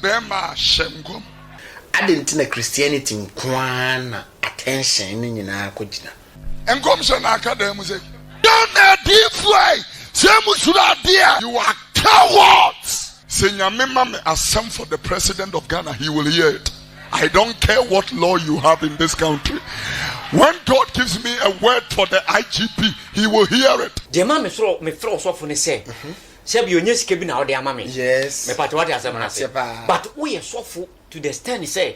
bema shengom. I didn't know Christianity nkwana attention ni nyina akogina. Engom so na academy say, don't deep way. Same sura dia. You are cowards. Say nyamema me asem for the president of Ghana, he will hear it. I don't care what law you have in this country. When God gives me a word for the IGP, he will hear it. The man me throw so for say. Say you nyesi kebi na ode ama me. Yes. Me part what asem na say. But we so for to the stand say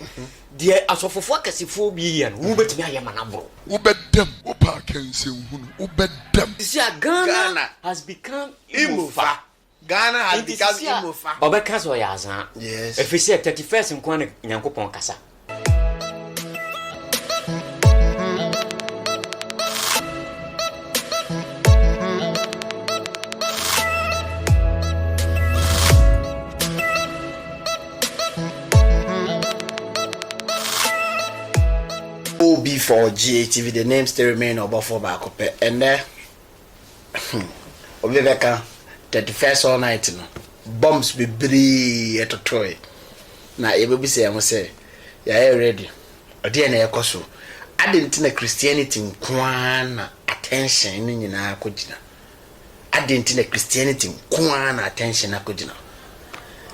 the asofofo akasifo bi yen wo betimi ayema na bro. Wo bedam, wo pa kense hunu, wo bedam. See Ghana has become Imofa. Ghana has become Imofa. Baba kaso ya azan. Yes. If you say 31st nkwan Nyankopon kasa. For GATV, the name still remain about for back up, and there Obeveka 31st all night no bombs be bree at a toy. Now everybody say I must say, yeah, ready. A dear na ekoso. I didn't know Christianity nkwana attention ni nyina akogina. I didn't know Christianity nkwana attention akogina.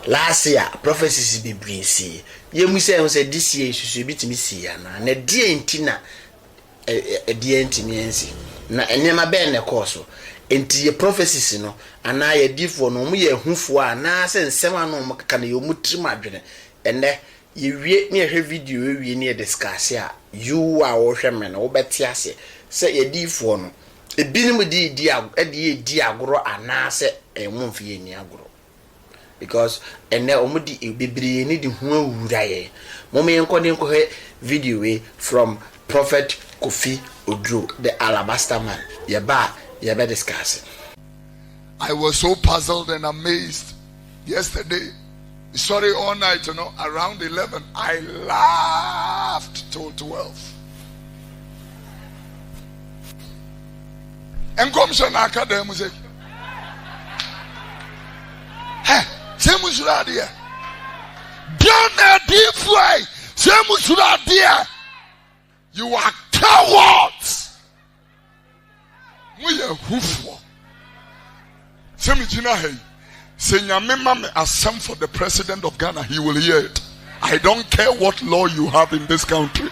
Last year, prophecies be breezy. You must say this year you should be to me see na dear intina a dear intimiency. Na enema ben a course. Enti your prophecies no, and I a diff for no me a hoofwa, na send seven no can you mutri madrine. And there you read me a video we near discuss here. You are Oshaman or Betiase. Say a diff for no. A binom dia gro and na say a month ye agro. Because and now omudi bibiri ni di hu awuraye momme enko video from Prophet Kofi Oduro, the Alabaster man. Yeba discussing. I was so puzzled and amazed yesterday. Sorry, all night, around 11 I laughed till 12. And come to academy say, hey, same usuradia. Don't deep way. Same usuradia. You are cowards. We are hoofwo. Same jina hey. Say nyamema me asem for the president of Ghana, he will hear it. I don't care what law you have in this country.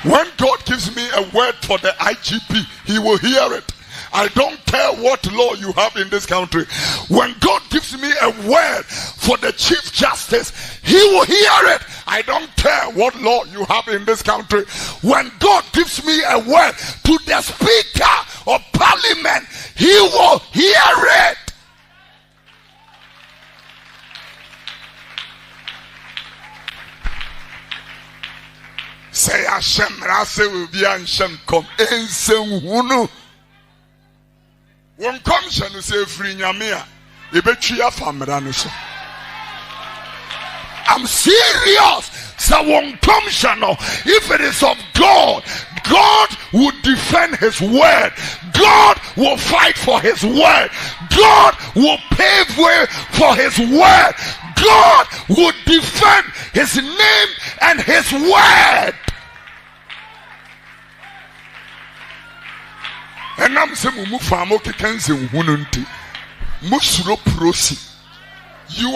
When God gives me a word for the IGP, he will hear it. I don't care what law you have in this country. When God gives me a word for the Chief Justice, he will hear it. I don't care what law you have in this country. When God gives me a word to the Speaker of Parliament, he will hear it. Say Hashem Rase will be Hashem come ense hunu. When commission you say free nyamia, ebetria famra no so. I'm serious. So when commission, if it is of God, God will defend his word. God will fight for his word. God will pave way for his word. God will defend his name and his word. And I'm saying, you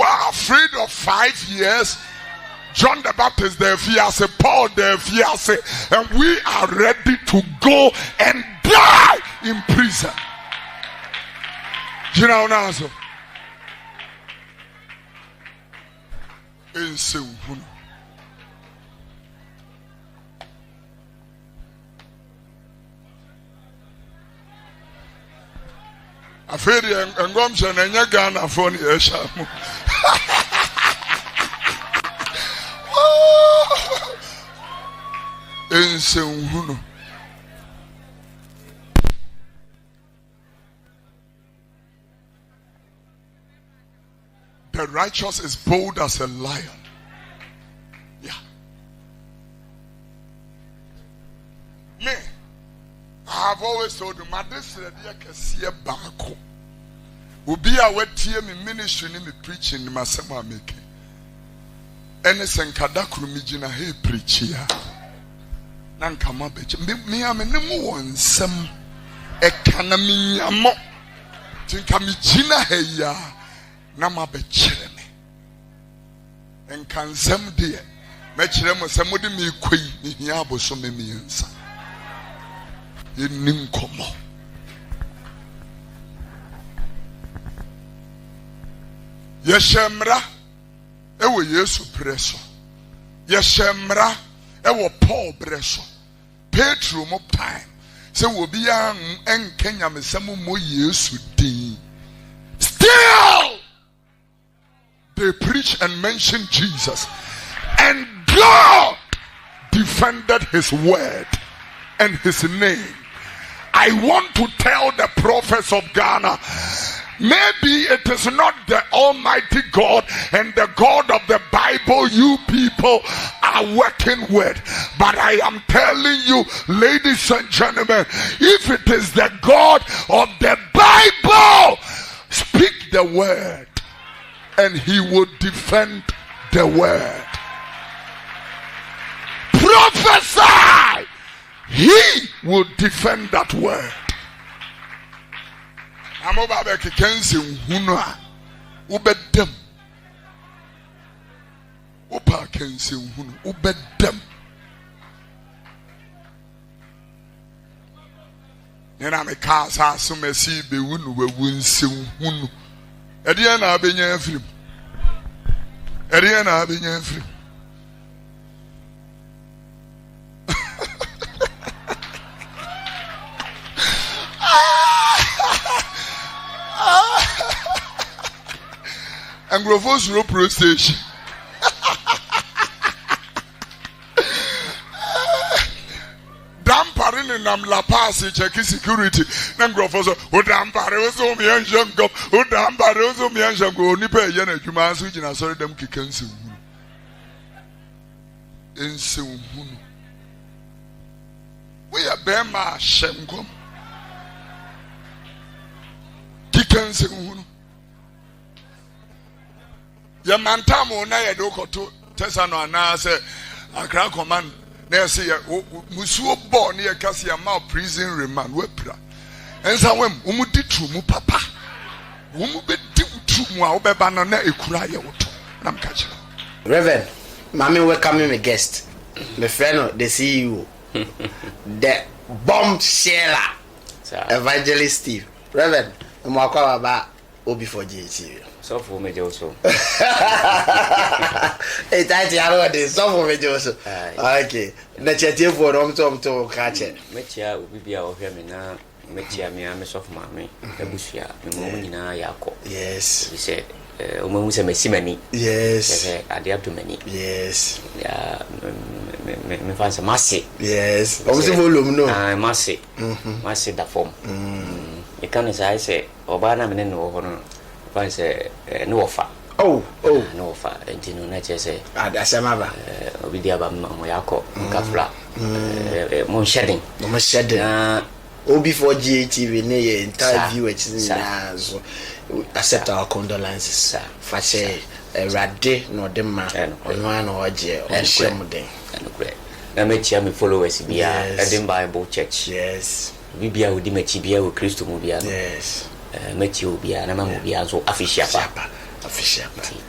are afraid of 5 years. John the Baptist, the fiancé, Paul, the fiancé, and we are ready to go and die in prison. You know now, so. Aferi engomsha na nya Ghana phone yesha mu. Ensenhunu. The righteous is bold as a lion. Yeah. Me, I have always told you, my destiny can see a barco. Will be a wet tear me ministry, me preaching, my summer making. ene senkada krumigina he preachia na nkama beche me amenemu wonsem ekana minyamo tinka migina heya na mabechere me enkansem de mechere mo se mode me koi ni hia aboso me miensa yenim komo yeshemra ewo Yesu preso yeshemra ewo Paul preso Petro mo time se wo bia enkenya mesem mo Yesu din still they preach and mention Jesus, and God defended his word and his name. I want to tell the prophets of Ghana, maybe it is not the Almighty God and the God of the Bible you people are working with, but I am telling you, ladies and gentlemen, if it is the God of the Bible, speak the word and he will defend the word. Prophesy, he will defend that word. Amobabe kekense nhunu a ubedem upa kense nhunu ubedem nena me ka sa asomasi be wunu wewu nse nhunu ede na abenya afrim ede na abenya afrim Anglofos Road Pro Station. Damparin in Nam La Paz, check security. Nangrofos, who damparos, me and Jango, who damparos, me and Jango, Nipa, Yana, Jumas, which I saw them kicking in Sun. We are Bema Shemgum. Kicking Sun. Ya mantamo na ye do koto tesano ana se akra command na se ye musuo bo na ye kase ya ma prison remand we pra ensa wem umudi tru mu papa umu be di tru mu a obeba no na ekura ye woto na mka kire Reverend mami welcome me guest the friend the CEO the bomb sheller Evangelist Steve Reverend mo akwa baba obi for GTV so for me also eh tati aro de so for me also okay na chetie for rom to ka che metia obi bia o hwe me na metia me am so for mami ebusua me mo nyina yakọ yes we say o mo se mesimani yes ade abdomani yes ya me fancy masse yes o se volume no masse masse da form e kan say oba na me no ho no fancy no offer oh no offer entino na chese adasema ba obi dia ba mo yakọ nkafla mo shedding obi for GTV ne ye interview na so accept our condolences for say rade no dem ma onwa na oje on shame den na metia me followers bia Eden Bible Church yes bibia odi mechi bia wo Kristo mu bia yes mechi obia na mamu bia so official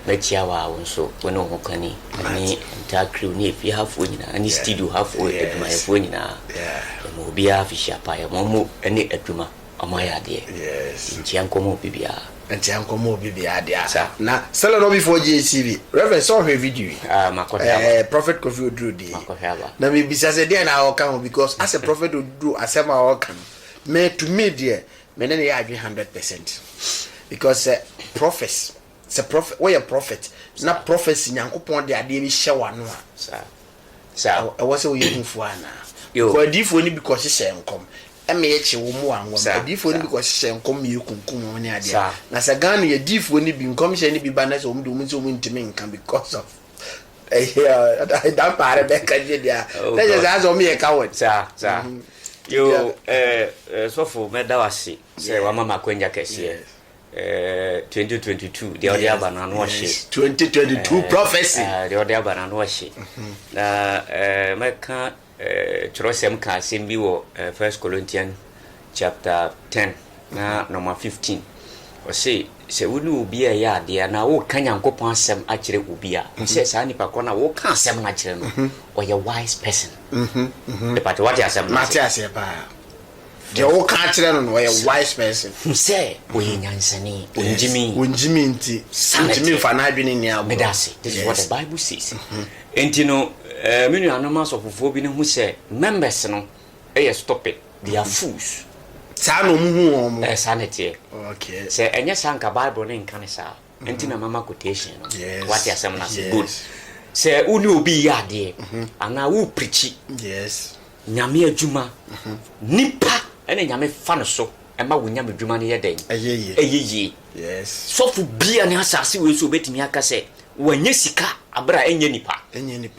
metia wa wonso wono ho kani ani ta crew ni fi hafo nyina ani studio hafo eduma hafo nyina mo bia official pa ya mo ani eduma amaya de yes ntiankomo bibia dia na sell no before GTV Reverend saw her video Prophet Kofi Oduro na me bisa say there na o kan because as a Prophet Oduro asema o kan me to me there me na ya agree 100% because prophets it's a prophet we a prophet na prophecy nyankopon de ade bi hye wano sa I was so you fu ana ko adifo ni because hye nkom eme yeche wo mu anwo adifo ni because hye nkom ye kunkum woni ade na sa gan ye adifo ni bi nkom hye ni bi ba na so mu do mu so mu ntimi nkan because of that part be ka je dia na je za zo me ye ka won sa yo so for me da wasi say wa mama kwenya kese 2022 the other banana wash 2022 prophecy the other banana wash na meka Jerusalem ka sembi wo 1 Corinthians chapter 10 na number 15 o say se wonu obi a ya de na wo kan yankopon asem a kire obi a se sa nipa ko na wo kan asem na kire no o ye wise person but what you asem na Matthias ba de wo kan kire no o ye wise person say o ye nyansani onjimi nti sanjimi fa na adwene ni abo medase this is what the Bible says enti no menu anomas of bi ne hu say members no e stop it they are fools sa no mu hu omo sanity okay say enya sanka Bible ne nkan sa enti na mama quotation no what you asem na say good say uni obi ya de ana wo preach yes nyame adwuma nipa ene nyame fa no so ema wo nyame adwuma ne yeden eyeye yes so fu bia ne asase we so betimi aka say wanye sika abra enye nipa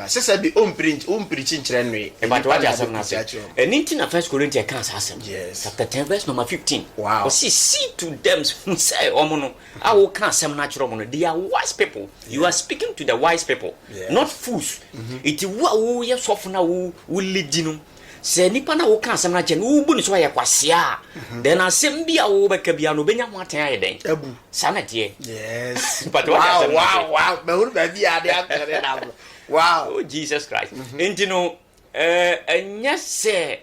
sesa bi on preach nkyere no but what you asem na say enti na 1 Corinthians kan asem chapter 10 verse number 15 wow see to them say omono awo kan asem na kyerɛ omono they are wise people you are speaking to the wise people not fools it wo ye sofo na wo ledi no se nipa na wo kan asem na kyerɛ wo bu ni so ya kwasea then asem bia wo beka bia no benya ho atan ayeden abu sanadie yes but what you asem wow me huru ba bia de akere na wow oh Jesus Christ enti no enya se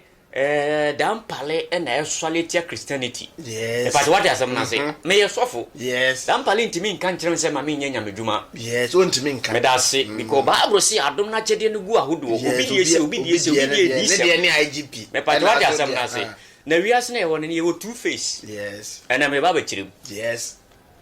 dampale na esolitia Christianity yes but what you asem na say me ye sofo yes dampale ntimi nkan kyerɛ se ma me nya nyamedwuma yes on ntimi nkan me da se because Bible say adom na kyede no gu ahodo obi die se ne ne IGP me but what you asem na say na wiase na ye won ne ye wo two face yes and me baba kyerem yes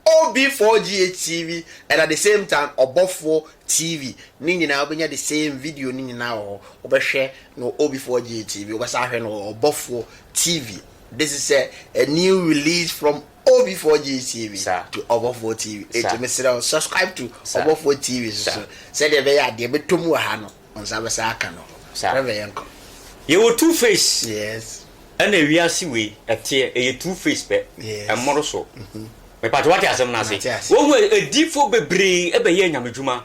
OB4GH TV and at the same time Obofo TV ni nyina obenya the same video ni nyina o obehwe no OB4GH TV obesa hwe no Obofo TV. This is a new release from OB4GH TV to Obofo TV. It me say subscribe to Obofo TV so say the be ade betom wa ha no onsa be sa aka no rebe yanko ye wo two face yes and a wiase we etie e two face be e moro so me part what asem na say wo edifo bebre e be ye nyamedwuma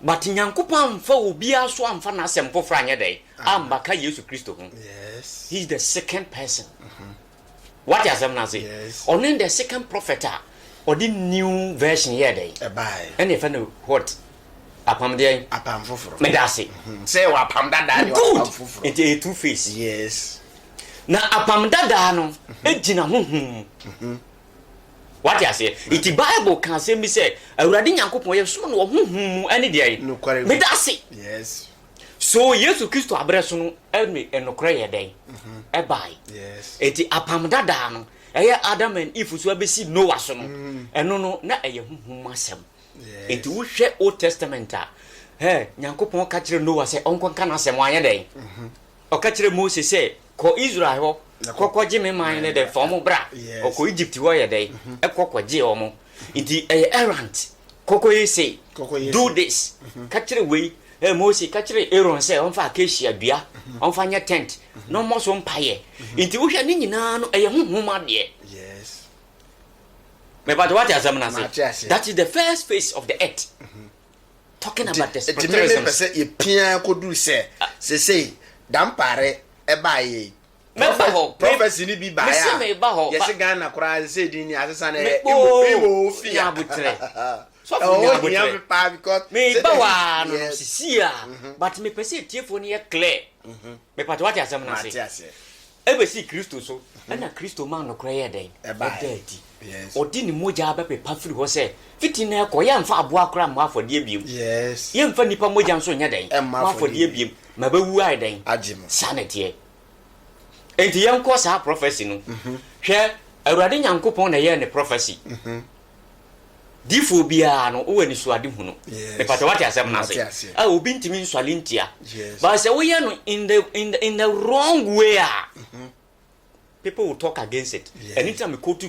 but nyankopon fa obi aso amfa na asem fofra anye dai ambaka Yesu Kristo ho yes he is the second person what asem na say on the second prophet or the new version here dai e bai and if no what apam dey apam foforo me da say say wa apam dada ni wa apam foforo it a two face yes na apam dada no ejina honhum what you say it Bible can say me say awurade nyankopon ye so no honhum ani dey me da say yes so Yesu Kristo abreso no ene enokra ye dey e bai yes eti apam dada no eye Adam and Eve so abesi Noah so no eno no na eye honhum asem eti wo hwe Old Testament nyankopon ka kire Noah say onko kan asem anya dey o ka kire Moses say ko Israel ho kokoje me man ne de form bra o ko Egypt wo ye dey e kokoje omo iti errant kokoye say do this ka kire we Moses ka kire Aaron say on fa acacia dua on fa nya tent no mo so mpaye iti wo hwe ni nyina no eye honhom ade yes me but what you say that is the first phase of the earth talking about the spiritualism say e pia ko du say dampare e baye prophecy ni bi ba ya yes Ghana kura say din ni asesa na imo fi abutre so for ya pa because me ba wa no sisia but me pese tiefo ni e clear me pat what asem na say ebe si Kristo so na Kristo man no kura ye den e daddy yes odi ni moja ba pe pafiri ho say fiti na ko ya mfa aboa kura ma afode abiem yes ye mfa nipa moja nso nya den ma afode abiem ma ba wu ai den agim sanete enti yanko sa prophecy no hwe awurade nyankopon na ye ne prophecy difo bia no wo ani so ade hu no me pata what asem na say obi ntimi nswale ntia but say wo ye no in the wrong way people will talk against it anytime we quote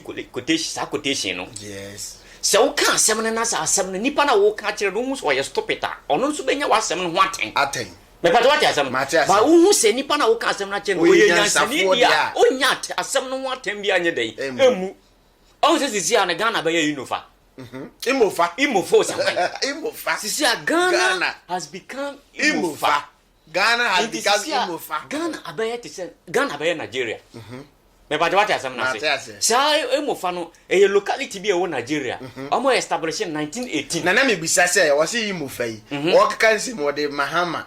quotation no yes so wo ka asem na sa asem na nipa na wo ka kire no hu so ye stop it ono nso benya wa asem no ho aten me pata what asem ba wo se nipa na wo ka asem na kire no wo ye nyansani dia onya asem no ho aten bia anye dai emu On says this year and Ghana by Imofa. Imofo somewhere. Imofa. Sisi Ghana has become Imofa. Ghana has become Imofa. Ghana abaya to say Ghana abaya Nigeria. Me ba what asem na say. Say Imofa no a locality bi e wo Nigeria. Omo established in 1918. Na me bisa say wo say Imofa yi. Wo kan si mo de Mahama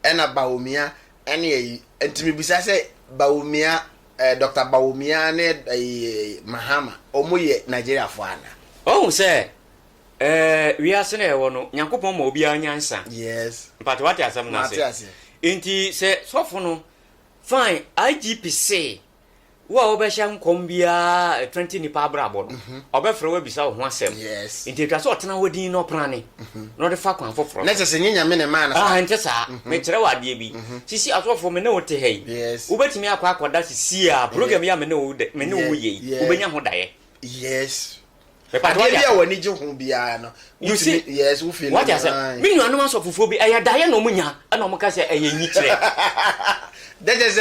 ena Bawumia ene yi. Enti me bisa say Bawumia Dr. Bawumia ne Mahama omo ye Nigeria fo ana. Oh say we are saying e wo no Nyankopon ma obi anyansa. Yes. But what asem na say. Enti say sofo no fine IGP say wa obehya nkombia 20 nipa brabo no obefre wa bisa ho asem. Yes. Enti twa so otena hodin no prane no de fa kwan foforo na se nyanya me ne man na nte sa me kire wa de bi sisi asofo me ne wote hei yes ubetimi akwa akoda sisi a program ya me ne wo de me ne wo ye ubenya ho daye yes me pa do ya woni je ho bia no you see yes wo feel what you say me nuanu asofofo bi eya daye no munya na omo ka se eya nyi kire that is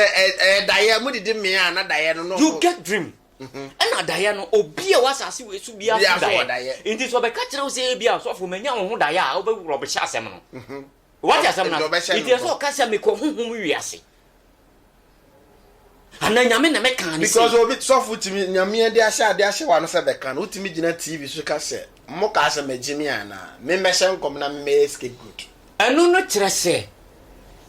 daye mu didi me na daye no you get dream na daye no obi a wasase we su bia daye inti so be ka kire wo se bia asofo menya ho daye a obewuro be sha asem no what you say na it is so ka se me ko honhom wiase ana nyame na me kan ni because obi sofu timi nyame de ahye wa no se be kan utimi gina TV so ka se mo ka se magimi ana me mehye nkom na me escape good anu no kire se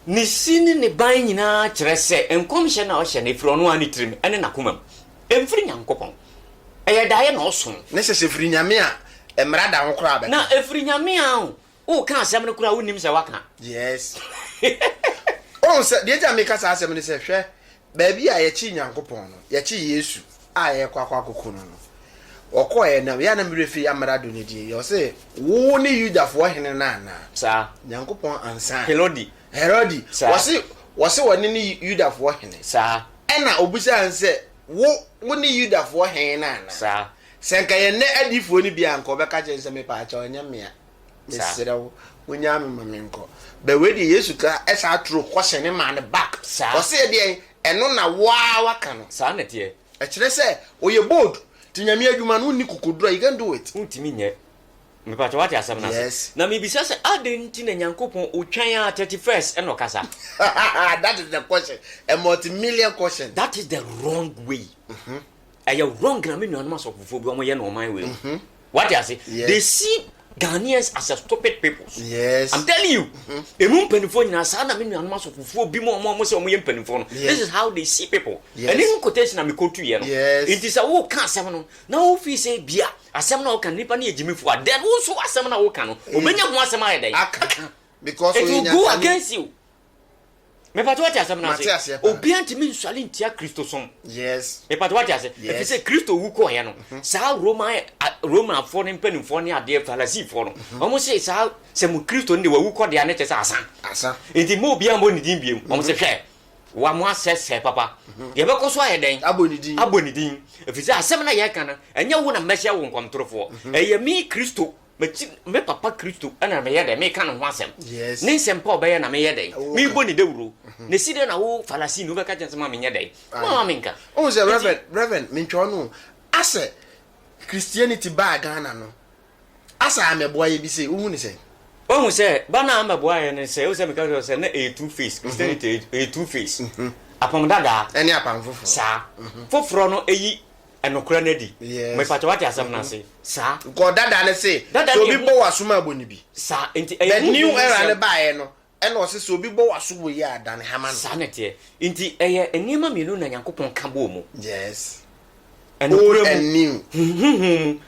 ni sini ni ban nyina kire se enkom hye na o hye na efro no ani tirim ene nakomam emfiri Nyankopon eye daye na oso ne se firi nyame a emra da ho kra be na efiri nyame a o kan asem no kra wonim se waka yes on se de ja me ka sa asem ni se hwe baby a ye chi Nyankopon no ye chi Yesu a ye kwakwa kokono no okoye na ya na mrefi amara do ne die yo se wo ni Yudafo hene na na sa Nyankopon ansa Herodi wose woni ni Yudafo hene sa ena obusa anse wo ni Yudafo hene na na sa senka ye ne adifo ni bia nko be ka jense me pa cha onya me a esrewo wonya me mamenko be we di Yesu ka esa tro kwose ne man back wose de eno na waka no sa na tie e kire se oye bold tinyame adwuma no ni kokodura you can do it untimi nye me pa what asem na na me bisa se adenti na Nyankopon otwan a 31st eno kasa that is the question a multi-million question that is the wrong way you wrong na me nuanu masofofo bi omo ye no man way what you say they see Ghanaians as a stupid people. Yes. I'm telling you. Emu penifo nyina sa na me nuanu masofofo bi mo se omo ye penifo no. This is how they see people. And in quotation na me quote you no. It is a wo kan asem no. Na wo fi say bia asem na wo kan nipa na ejimifo a then wo so asem na wo kan no. Obenya ho asem aye dey. Because it will go against you. Me pat what asem na say. Obi antimi nswale ntia Kristo som. Yes. Me pat what asem. If you say Kristo wu ko ye no. Sa Roman for ne penifo ne ade Pharisee for no. Omo say sa se mu Kristo ne wu ko de ane tese asa. Enti mo obi ambo ni din biem. Omo say hwe. Wa mo asese papa. Ye be ko so aye den. Aboni din. If you say asem na ye kan enya wo na mehye wo nkomtrofo. Eye mi Kristo me papa Kristo ana me yede me kan ho asem ne sempa obeye na me yede me boni dewuro ne side na wo Pharisee no be ka jense ma me yede ma menka o se reverend me ntwo no ase Christianity ba Ghana no asa ameboa ye bi se wo ni se o se bana ameboa ye ne se o se me ka se na a two face Christianity a two face apam dada eni apam foforo sa foforo no eyi enokura na di me pato what asem na say sa god dada ne say so bi bo wasuma aboni bi sa enti the new era ne bae no ena o say so bi bo waso wo ya dan hama no sa na tie enti eye enima mienu na Nyankopon ka bo mu yes old and new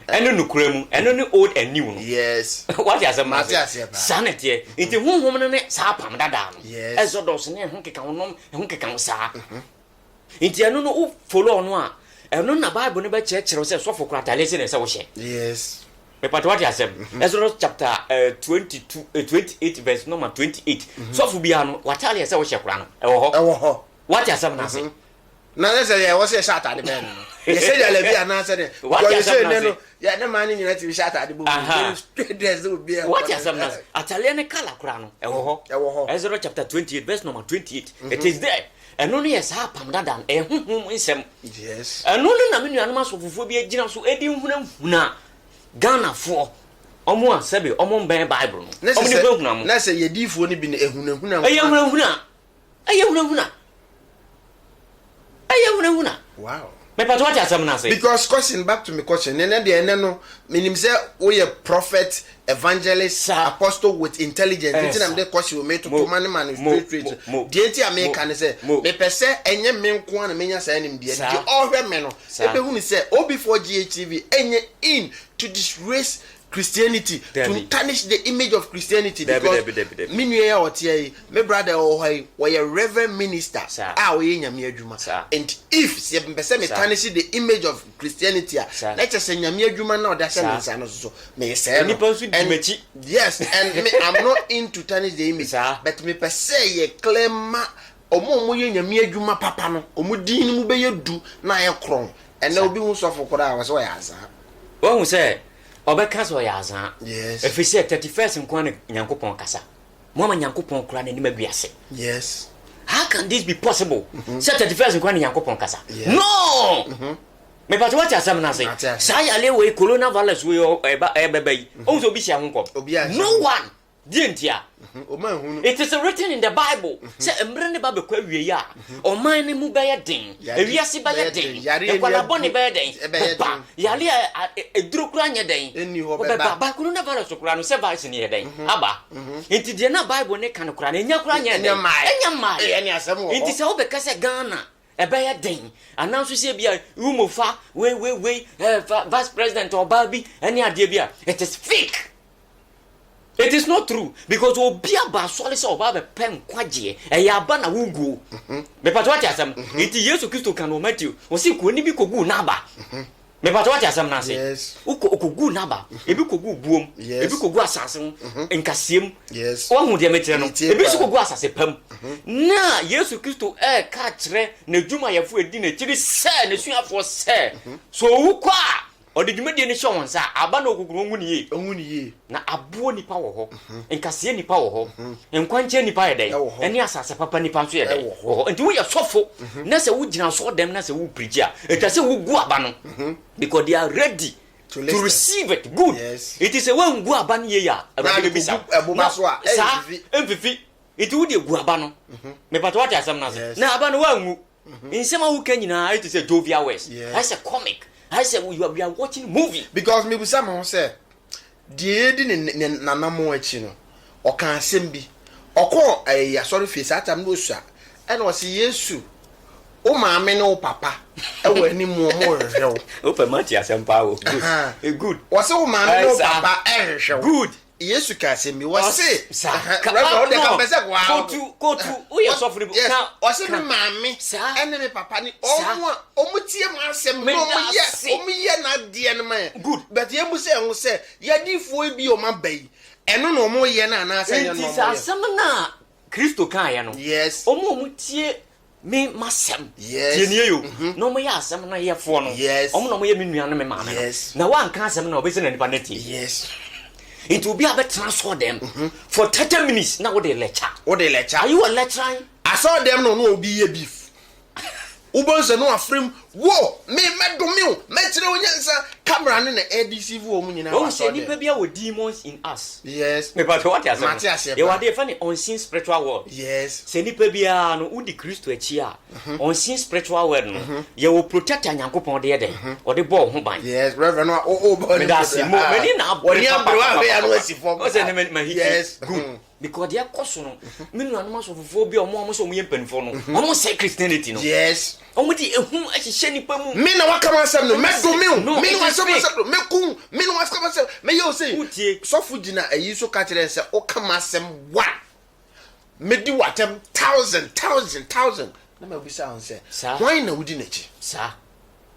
eno nokura mu eno ne old and new no yes what asem na sa na tie enti honhom ne sa pam dada no exodus ne ho keka wonom ho keka sa enti eno no o follow no a eno na Bible ne be chekere say so for kwatale se ne se wo hye yes me pat what you say Exodus chapter 28 verse number 28 so for bia no watale se wo hye kura no ewo ho what you say na say na say ya was shot at the ben you say ya lebi ana say you say no ya na man ni na ti shot at the book straight dress will be what ya some atale ne kala kura no ewo ho Ezra chapter 28 verse number 28 it is there and only yes hapam dadan nsem yes and only na me nuanoma so fufuo bi agina so edi hunahuna Ghana for omo asabe omo ben Bible no omo ni hunahuna mo na say yedifuo ni bi na ehunahuna ayehunahuna wow me pato what asem na say because question back to me question and then no meaning say we a prophet evangelist apostle with intelligence until am the question we made to man straight the anti American say me pese enye me nko na menya say nim de all hwe me no e be hu ni say o before GHTV enye in to disgrace Christianity to tarnish the image of Christianity because me nua otie me brother we a reverend minister we nyame adwuma and if se me tarnish the image of Christianity let us say nyame adwuma na oda say nsa no so me say yes and me I'm not into tarnish the image but me per se ye claim omo ye nyame adwuma papa no omo din mu be yedu na ye kron and na obi hu sofo kora was we asa won say obeka so ya azan yes if say 31st nkwan nyankopon kasa mo ma nyankopon kura na nima biase yes how can this be possible say 31st nkwan nyankopon kasa no me but what asam na say say ale we coronavirus we ebeba o so bi sia ho no one dientia it is written in the Bible say emre ne ba be kwa wie ya o man ne mu be ye den ewiase ba ye den e kwala boni be ye den ba yale eduro kura anye den ba kuru na virus kura no se virus ne ye den aba enti de na Bible ne kan kura na enya kura anye den enya mai enti se obe ka se Ghana ebe ye den ananso se bia umofa we vice president Obabi eni ade bia it is fake. It is not true because obia ba so le se oba be pen kwaje e ya ba na wugu me pato what asem iti Yesu Kristo kan o Matthew o si ko ni bi kogu na ba me pato what asem na se kogu na ba e bi kogu buom e bi kogu asase nkasiem o hu de metre no e bi so kogu asase pam na Yesu Kristo ka kire na dwuma yefo edi na kiri se na suafo se so wu kwa odi dwumade ni hye wonsa aba na okuguru onwuni ye na abo nipa wo ho nkase nipa wo ho nkwanche nipa yedai eni asase papa nipa so yedai enti wo ye sofo na se wo gina so dem na se wo preach a etase wo gu aba no because they are ready to receive it good it is a one gu aba no ye ya abebe bisa eboba so a emfifi it wo de gu aba no me pato what asem na se na aba no wa nwu insema wo kanyina it is a jovial west that's a comic. I said we are watching movie because me busa me say die di na namo achi no o kan asem bi okọ ya sorry face atam no sua e na o se Yesu o ma me no papa e wa ni mu mo hwehwe o pa ma ti asem pa o good o se o ma me no papa e hwehwe good Yesu ka se mi wo se o de ka pese kwa ko tu o ye sofri bu na o se mi mami ene mi papa ni o mu tie mu asem no o ye na de ne man good but ye mu se ya di fo bi o ma bai eno no mo ye na na se ye no mo ye asem na Kristo kan ya no yes o mu tie me masem tie ne yo no mo ya asem na ye fo no o mo no mo ye me nuan me ma me na wan kan asem na obese na nipa na tie yes it will be a bit transfer them for 30 minutes now what they lecture are you a lecturer I saw them no obi ye beef ubonse no afrem wo me medomio metire onyansa camera ne na ADC vu omu nyina wa so nipa bia with demons in us yes me but what you say you are the funny unseen spiritual world yes se nipa bia no udi Kristo achi a unseen spiritual world no you will protect Nyankopon de den o de ball ho ban yes reverend o me da se mo me ni na oni abrewa we ya no asifo o se ne me yes good because they are koso no me nuanu maso fofo bi omo so ye mpanfo no omo say Christianity no yes omo di ehum ahihye nipa mu me na wakama asem no medomio me no asem me kun me no wakama asem me yo say sofu gina ayi so ka kire se o kama asem wa me di watem 1000 na me bi sa on say why na wudi nachi sa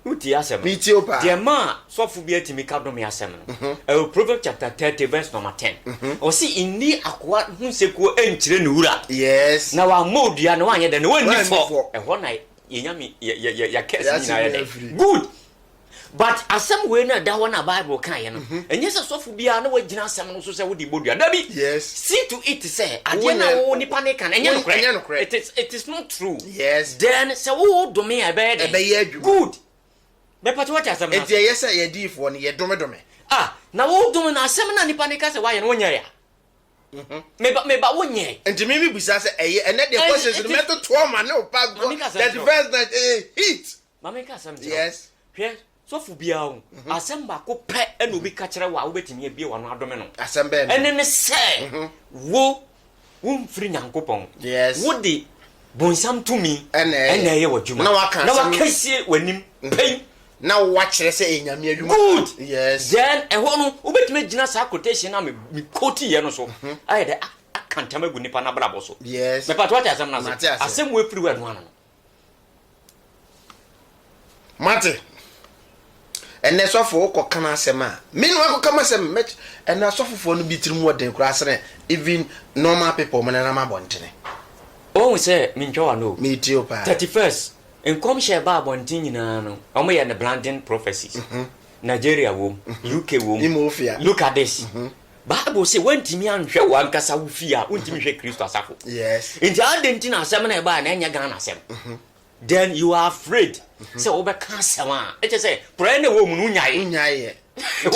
uti asem me ti opa de ma sofu bi atimi ka do me asem no Proverbs chapter 30 verse number 10 o si inni akwa hunseko enchire ne wura yes na wa modua na wa anye de ne wa ni fo e ho na yenyame ya case na ya good but asem we na da na Bible kan ye no enye se sofo bia na wagina asem no so se wo di bodua da bi yes see to it say ade na wo nipa ne kan enye no correct it is not true yes then se wo do me e be adwuma good me pati what asem na enti ye se ye di fo no ye dome na wo do me na asem na nipa ne ka se wa ye no nya ya me ba wonye enti me bisa se eye ene de questions no meto to ma no pa go that first night hit mama ka asem yes hwe sofu bia o asem ba ko pe ena obi ka kire wa wo betimi ebie wa no adome no asem be ene ne se wo mfiri nyankopon yes wo de bonsam tumi ena ye wadwuma na wakasie wanim pen na wa kire se enyame adwuma good yes then eho no wo betimi gina sa quotation na me quote ye no so aye de akantama gu nipa na brabo so yes me pato asem na se asem wo efiri wa no ano mate ene sofo ko kana asema me no ko kama asem met ene sofo no bitirim woden kura asere even normal people me na ma bontene o we say minjwa no me tio pa 31st en kom share ba bontin nyina no omo ye the blending prophecies Nigeria wo UK wo look at this Bible say wantimi anhwe wa nkasa wo fia wantimi hwe Kristo asafo yes nti adentin asem na e ba na enya Ghana asem then you are afraid say obeka asem a e say pray na wo mu no nyaye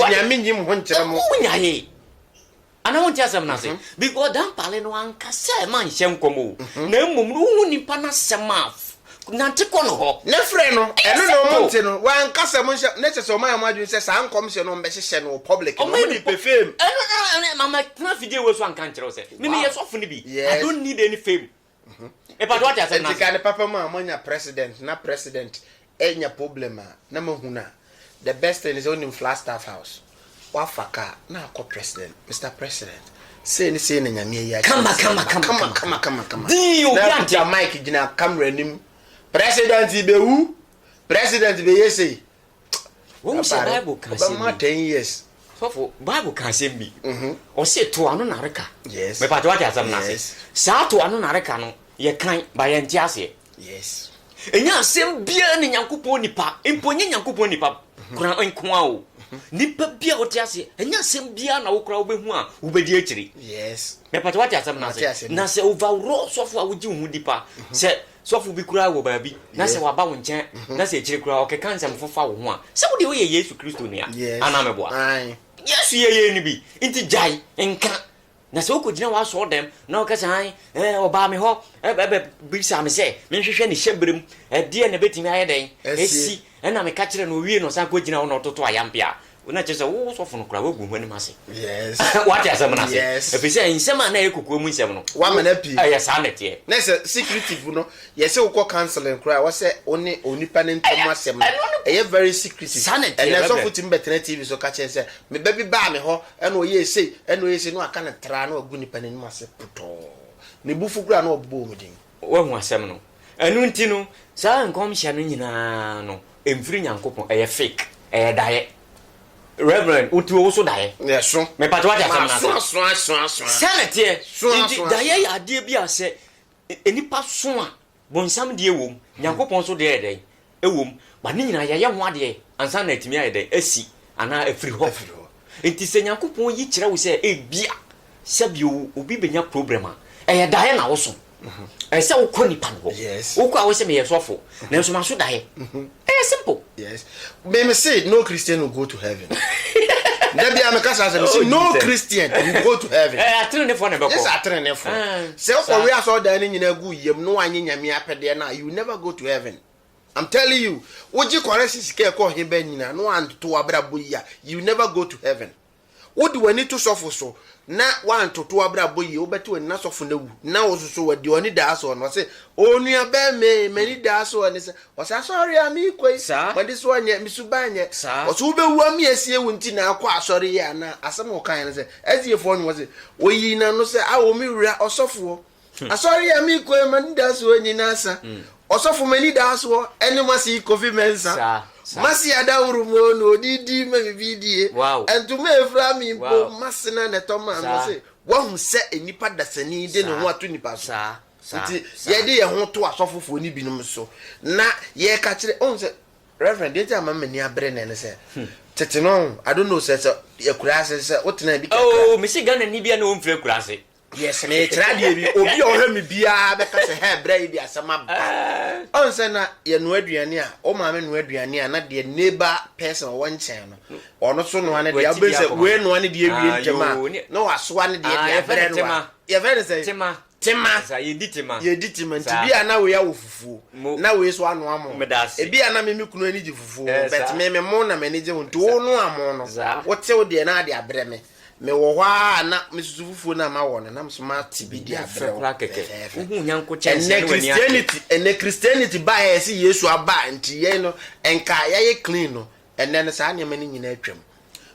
nyame nyim ho nkyere mo nyaye ana wonti asem na say because dan pale no ankasa man hye nkomo na mmom no hu nipa na asem a nante kono ho ne frɛ no eno no monte no wan kasa mo hye ne kyese o man amadwun sɛ saa nkom hye no mbɛhyehyɛ no public no mo di fame eno mama na fidie we so anka nkyerɛ sɛ me ye sofo ne bi I don't need any fame e pa do what asem na say ka papa ma amanya president na president enya problem na mahuna the best thing is only in Flagstaff house wa faka na akọ president Mr President say na nyame ya kama di obi ante Mike gina camera nim president be yesi wo say Bible can say about 10 years so Bible can say me o say to anu na reka yes me pa do what asem na say sa to anu na reka no ye kan ba ye nti ase yes enya asem bia ne nyankopon nipa emponye nyankopon nipa kura enkoa o nipa bia o ti ase enya asem bia na wo kura wo behu a wo bedi akiri yes me pa do what asem na say overall so fo a wo gi hu dipa say sofu bi kura wo ba bi na se waba wo nchen na se ekire kura o ke kansa mfofa wo ho a se wo de wo ye Yesu Kristo ne a ana mebo a Yesu ye ni bi inti jai enka na se wo ko gina wa so dem na o ka san oba me ho bi sa me se me hwehwe ne hyebrem de na betimi aye den esi na me ka kire no wie no san ko gina wo no toto ayampia una chese wo sofu no kura wo gu hwani mase yes what asem na se e fi se nsema na ekokuo mu nsem no wa mana pi ya sa nete na se secretive no ye se wo ko counseling kura wo se oni onipa ne ntom asem e very secretive and so futim betena TV so ka chen se me ba bi ba me ho e na oye sei no aka na tra na ogu nipa ne num ase puto ne bufu kura na obo mu din wo hu asem no enu nti no sa nkom hye no nyina no emfiri nyankopon e fake e dae Reverend utu wo so dae so me pato what asem na so sanete dae ya ade bi ase enipa so a bonsam de ewom nyankopon so de eden ewom ba ne nyina ye ho ade ansa na etimi ayede asi ana afiri ho enti se nyankopon yi kire wo se ebia sabio obi benya problem a e dae na wo so se wo ko nipa no wo ko a wo se me ye sofo na so ma so dae simple yes me say no Christian will go to heaven Debi amekasa say no Christian will go to heaven atene ne fo ne beko yes atene ne fo say ko we aso dan ni nyina gu yem no anye nyame apede na you never go to heaven I'm telling you woji koresi sike ko hebe nyina no anto abrabo yi you never go to heaven wodi wani to sofo so na wan toto abrabo yi obeti wani na sofo na wu na osuso wadi oni da so no say onu aba me mani da so ni say o say sorry ami koi wadi so anya misubanye o so be wu ami asie wu nti na akwa asori ya na asem o kan say ezie fo no say oyi na no say awo mi wura osofo asori ami koi mani da so ni na asa osofo mani da so eni masi kofi mensa masi adawuru mo no didi me bibidie entuma efra mi bo masina ne toma no say wo hu se enipa dasani de no ho ato nipa so nti ye de ye ho to asofofo ni binom so na ye ka kire on se reverend dey am mani abre na ne se tete no I don't know say ye kurase se wotena bi oh me si Ghana ni bia na o mfre kurase yes me try dey bi obi o hwe me bia be ka se he bra yi bi asama ba on se na ye no aduane a o ma me no aduane a na de neighbor person won chen no ono so no ane de abe se we no ane de awie ntema no waso ane de abre no ye very say tema sa ye di tema nti bia na we ya wo fufu na we so anu amo e bia na me kunu ani ji fufu bet me mo na me ni je wonto wo no amo no wote wo de na de abre me wo hwa na me susu fufu na ma wo na so ma ti bi di abre hu nyanko chense ne Christianity ba ye si Yesu aba nti ye no enka ye clean no enne ne sa ne me ni nyina atwam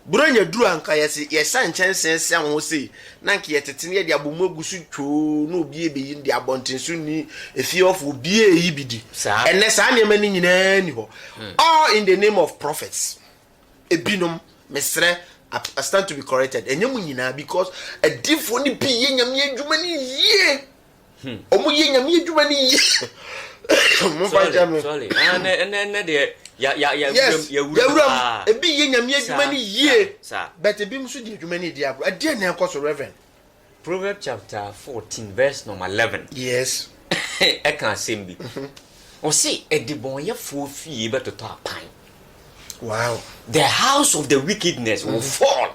buronya duru anka ye san chense ho sei na nka ye tete ne de abomu agusu two na obi ebe yi de abontensu ni efi of obi eyi bidi enne sa ne me ni nyina ni ho all in the name of prophets ebinom mesre I stand to be corrected enyam nyina because a different ni bi ye nyam ye adwuma ni ye omo ye nyam ye adwuma ni ye mo ba jam sorry na de ya wuram ebi ye nyam ye adwuma ni ye but ebi mso di adwuma ni di agro ade na enko so reverend Proverbs chapter 14 verse number 11 yes I can say bi o say edibon ye fo fie betoto apan wow the house of the wickedness will fall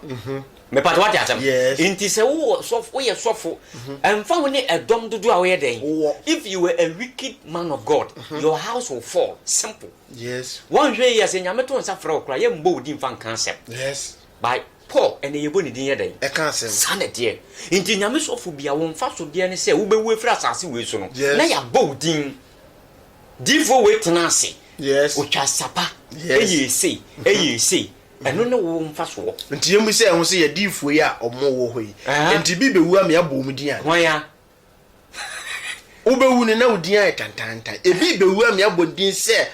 me part what you yes inti se wo ye sofo emfa wo ne edom dodo a wo ye den if you were a wicked man of God your house will fall simple yes one way yes nyame to nsa fra okra ye mbo odi mfa concept yes by Paul ene yebo ni din ye den e kan sem sanete inti nyame sofo bia wo mfa so de ne se wo bewu afra asase we so no na ya bo din difo we tenase yes otwa sapa eye sei eno ne wo mfa so nti yemu se ho se ye difo yi a omo wo hoyi nti bi bewu am ya bom din a hwan ya wo bewu ne na udin a tantanta ebi bewu am ya bondin se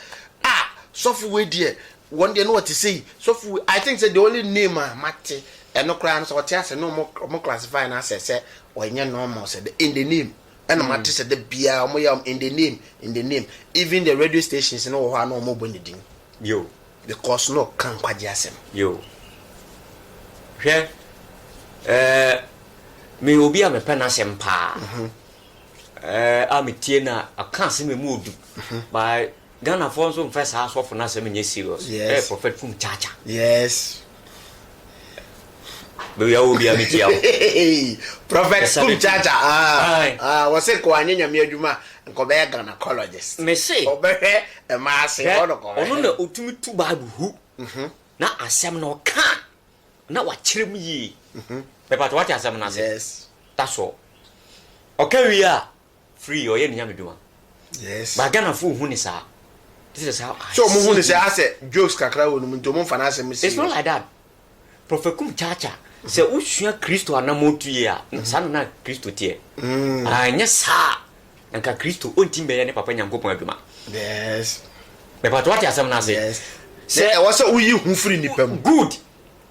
sofo we die one day no what to say sofo I think say the only name mate eno kra no so what ase no mo classify na say onye normal say in the name and mate say the bia omo ya in the name even the radio stations no ho na omo bonidin yo because no kan kwaje asem yo hwe me obi a me pena asem pa a me tie na aka asem me odu by Ghana for so first house of na asem nye serious prophet kum chacha yes be ya obi a me tie prophet kum chacha we say ko anyanya me adwuma nko be gynecologist me say obehwe e ma ase ono na otumi tu bible hu na asem na oka na wa kyerem yi be pat what asem na say yes that's all okay we are free or yen nyame dwuma yes ba Ghana fu hu ni sa this is how so mo hu ni say ase jokes kakra wonu nto mo fa na asem it's not like that prophet kum chacha say usua Kristo anamotu ye a sa na Kristo tie anya sa nka Kristo ontim be ye ne papa nyankopon adwuma yes me pat what asem na say yes say was uyi hu free nipam good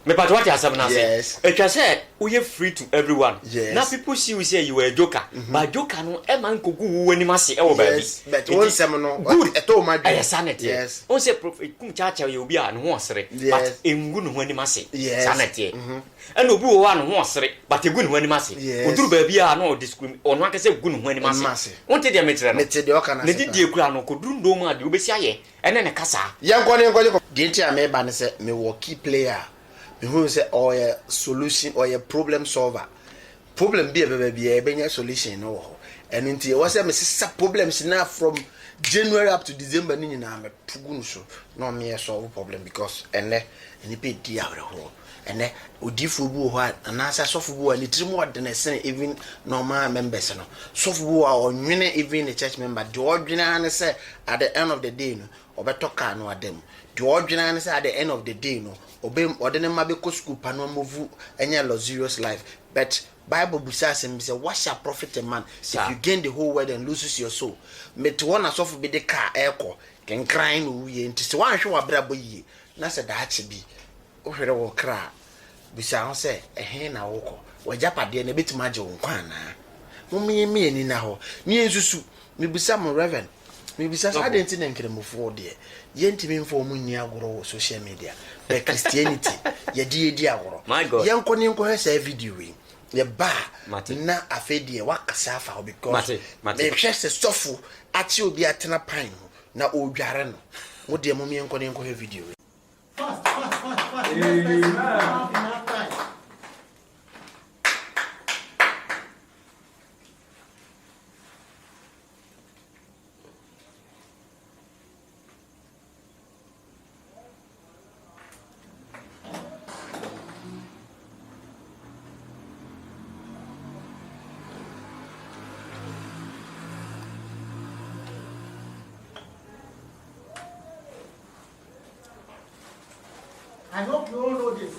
me pat what asem na say yes it was said we free to everyone yes. now people see you say you were a joker but joker no e man kogu wo ni mase e wo ba bi but one sem no good e to ma yes sanity yes on say prophet kum chacha ye obi a no ho osere but engu no ho ni mase sanity and obi wo wa no ho osere but egu no ho ni mase oduru ba bi a no discriminate ono aka say egu no ho ni mase on te dia metre no mete de oka na ne di ekura no koduru ndo ma de obesi aye ene ne kasa yankɔ de nti a me ba ne say me wo key player me who say or a solution or a problem solver problem be e benya solution no ho eno nti wo say me sisa problems na from January up to December ni na me pugu no so no me solve problem because ene ni pe di awre ho ene odifo bu ho ana sa sofo bu ani trimu odene sen even normal members no sofo bu a onwene even the church member de odwene an say at the end of the day no obetoka no adem de odwene an say at the end of the day no obem odene ma be ko school pa no movu enya luxurious life but Bible says what shall profit a man if you gain the whole world and loses your soul me to one asofu be the car eko ken crying no ye nti se wan hwe wabrabo yi na se da ache bi o hwere wo kra bisa ho se ehe na woko wajapade na betima je wo nkwa na me ni na ho me ensusu me bisa mo reverend me bisa sa denti na nkremofo de yentimi mfo mu ni agoro social media be Christianity ye di agoro yenko ni nko hwesa video wi ye ba na afedie wakasa afa because me hwese sofu achi obi atena pan na odware no mo de mo me yenko ni nko hwe video wi fast amen. I hope you all know this.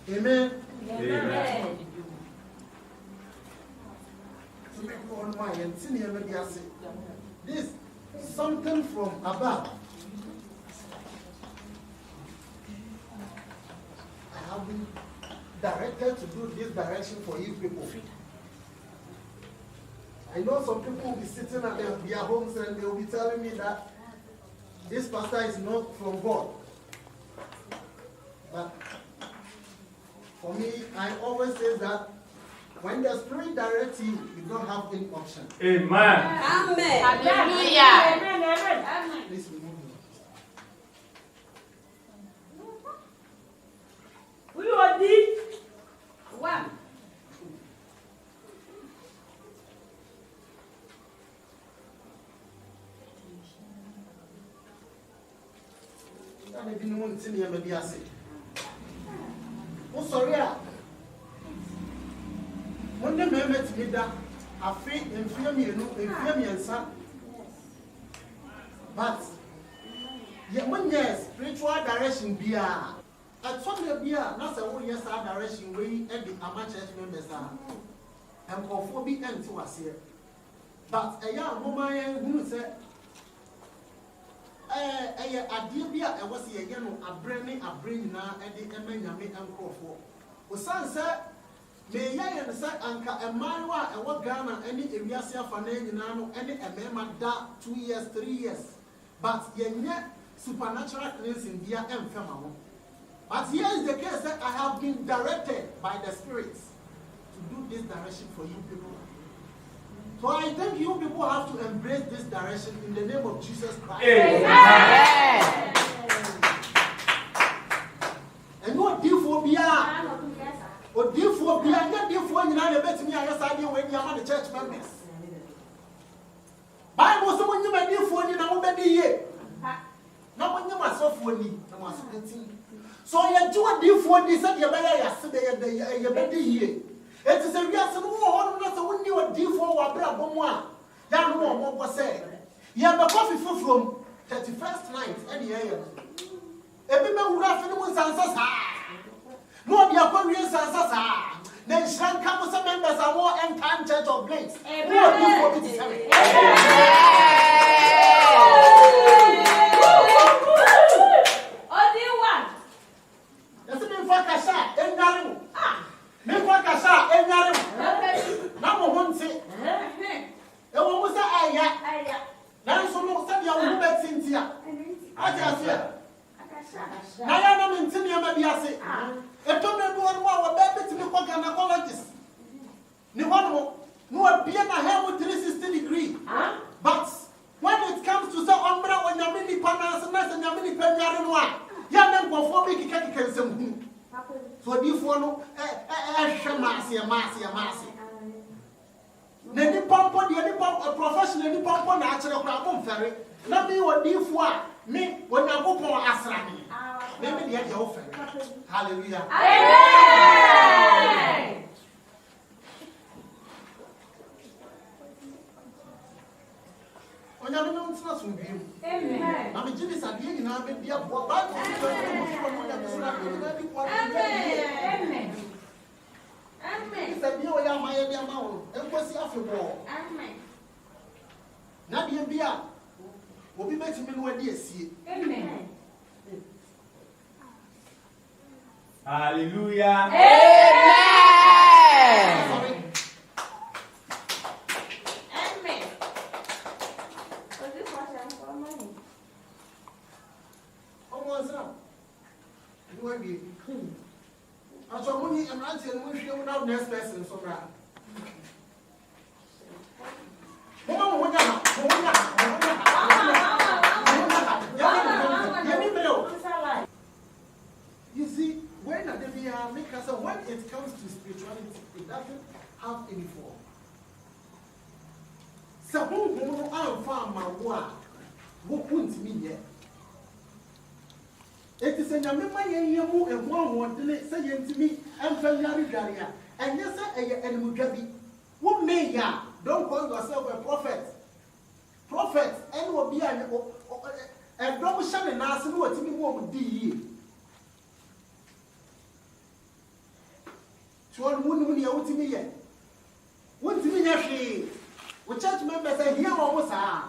Amen. Amen. This is something from above. I have been directed to do this direction for you people. I know some people will be sitting at their homes and they will be telling me that this pastor is not from God. But for me, I always say that when the Spirit directs you, you don't have any option. Amen. Amen. Hallelujah. Amen. Please remove me. We are the one. Oh, sorry. When the man met me, I feel and fear me, and son. But yet, when yes, spiritual direction be at some be not a 1 year direction way and the amateur members are. And for be end to us here. But a young woman who said, a dear beer, I was here again, a brainy, a brain now, and the Emmanuel and Crawford. O son said, may I understand Anka and Marwa and what Ghana, any area for Nano, any a member that 2 years, 3 years. But yet, supernatural cleansing via and family. But here is the case that I have been directed by the spirits to do this direction for you people. So I think you people have to embrace this direction in the name of Jesus Christ. Amen. And what diphobia? Or diphobia? Not diphobia. You know, bet me I just idea when you are the church members. Bible so when you may diphobia, now be here. Now when you must suffer me, I must continue. So you do a diphobia. Said you better yesterday. You better here. It is a reason who not knew a D4 or Brabomwa. Yan what was said. You have a coffee from 31st night, any year. Every man who has anyone's answers. No, the Aquarius answers. Then shall come some members are more end time church of grace. Me kwa kasa enyare na mo honte e wo musa aya na nso no se dia wo betintia aja sia na ya na mentini ya ma biase e to me bo no wa be betimi kwa gynecologists ni hono no abia na have 360 degree but when it comes to say ombra onyame ni panase na se nyame ni panyare no a ya na nkofo bi kika nsem so before no mass. Nani pompo di ani pompo professional ni pompo na akere kwa mo mfere. Na me wodi fu a me wonyakopon asra me. Na me de o fere. Hallelujah. Amen. Onyame no ntsna so bi. Amen. Na me jibi sadie nyina be dia bo ba ko Amen. Amen. Amen. kosi afebo amen na de bia obi betimi no ade asie amen hallelujah Amen. Without next person, so bad. You see, when it comes to spirituality, it doesn't have any form. So who are found my work? Who put me here? It is a Yamima Yamu and one say to me and Fayari Daria. And yes, and Mugabi. What may ya? Don't call yourself a prophet. Prophet, and will be a double shot and ask me what to be more with thee. So one woman here, what to me yet? What to me, Yashi? What church members say here almost are.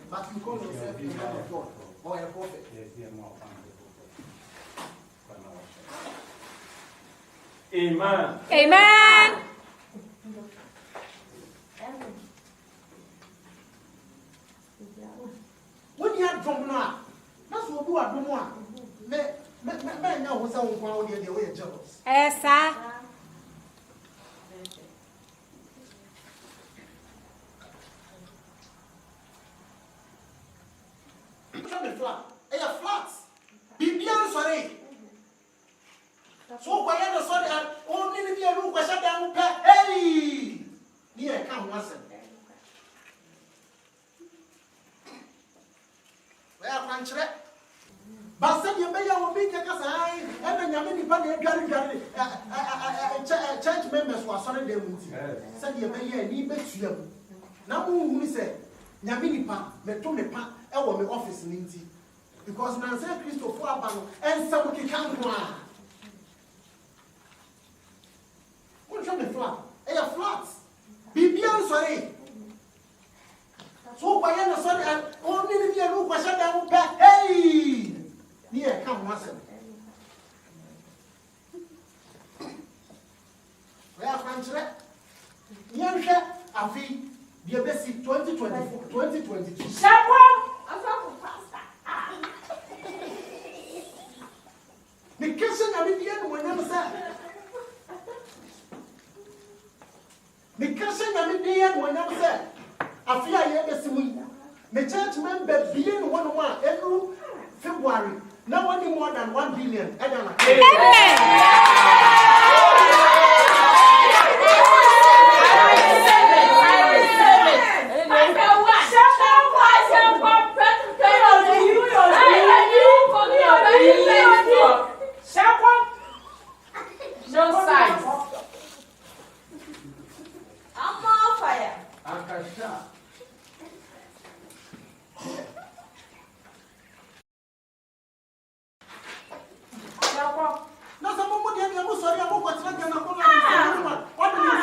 But you call yourself a man of God or a prophet. Amen. Amen. When you have from now, that's what you are doing. Me know who someone found the way jealous. Essa. Flat. Flat. Be sorry. So why are sorry and only be a room question down hey near come once. Where punch it? But said you may have been a sign and then you may church members were sorry they would said you may need bet you. Now who said Yamini pa me to me pa e wo me office ninti because na say Christopher Abano and some ki kan kwa. What show me flat? Flat. Bibian sorry. So why na sorry and only be a look question down pa hey. Here come once. Where country? Yamsha afi the best 2024, 2022. The question I mean, when I'm sad. The question I mean, when I'm sad. I feel I am a the church member being 1 every February. Now only more than 1 billion. No size. I'm on fire. Now some more than you sorry about what's not going to come. What do you say?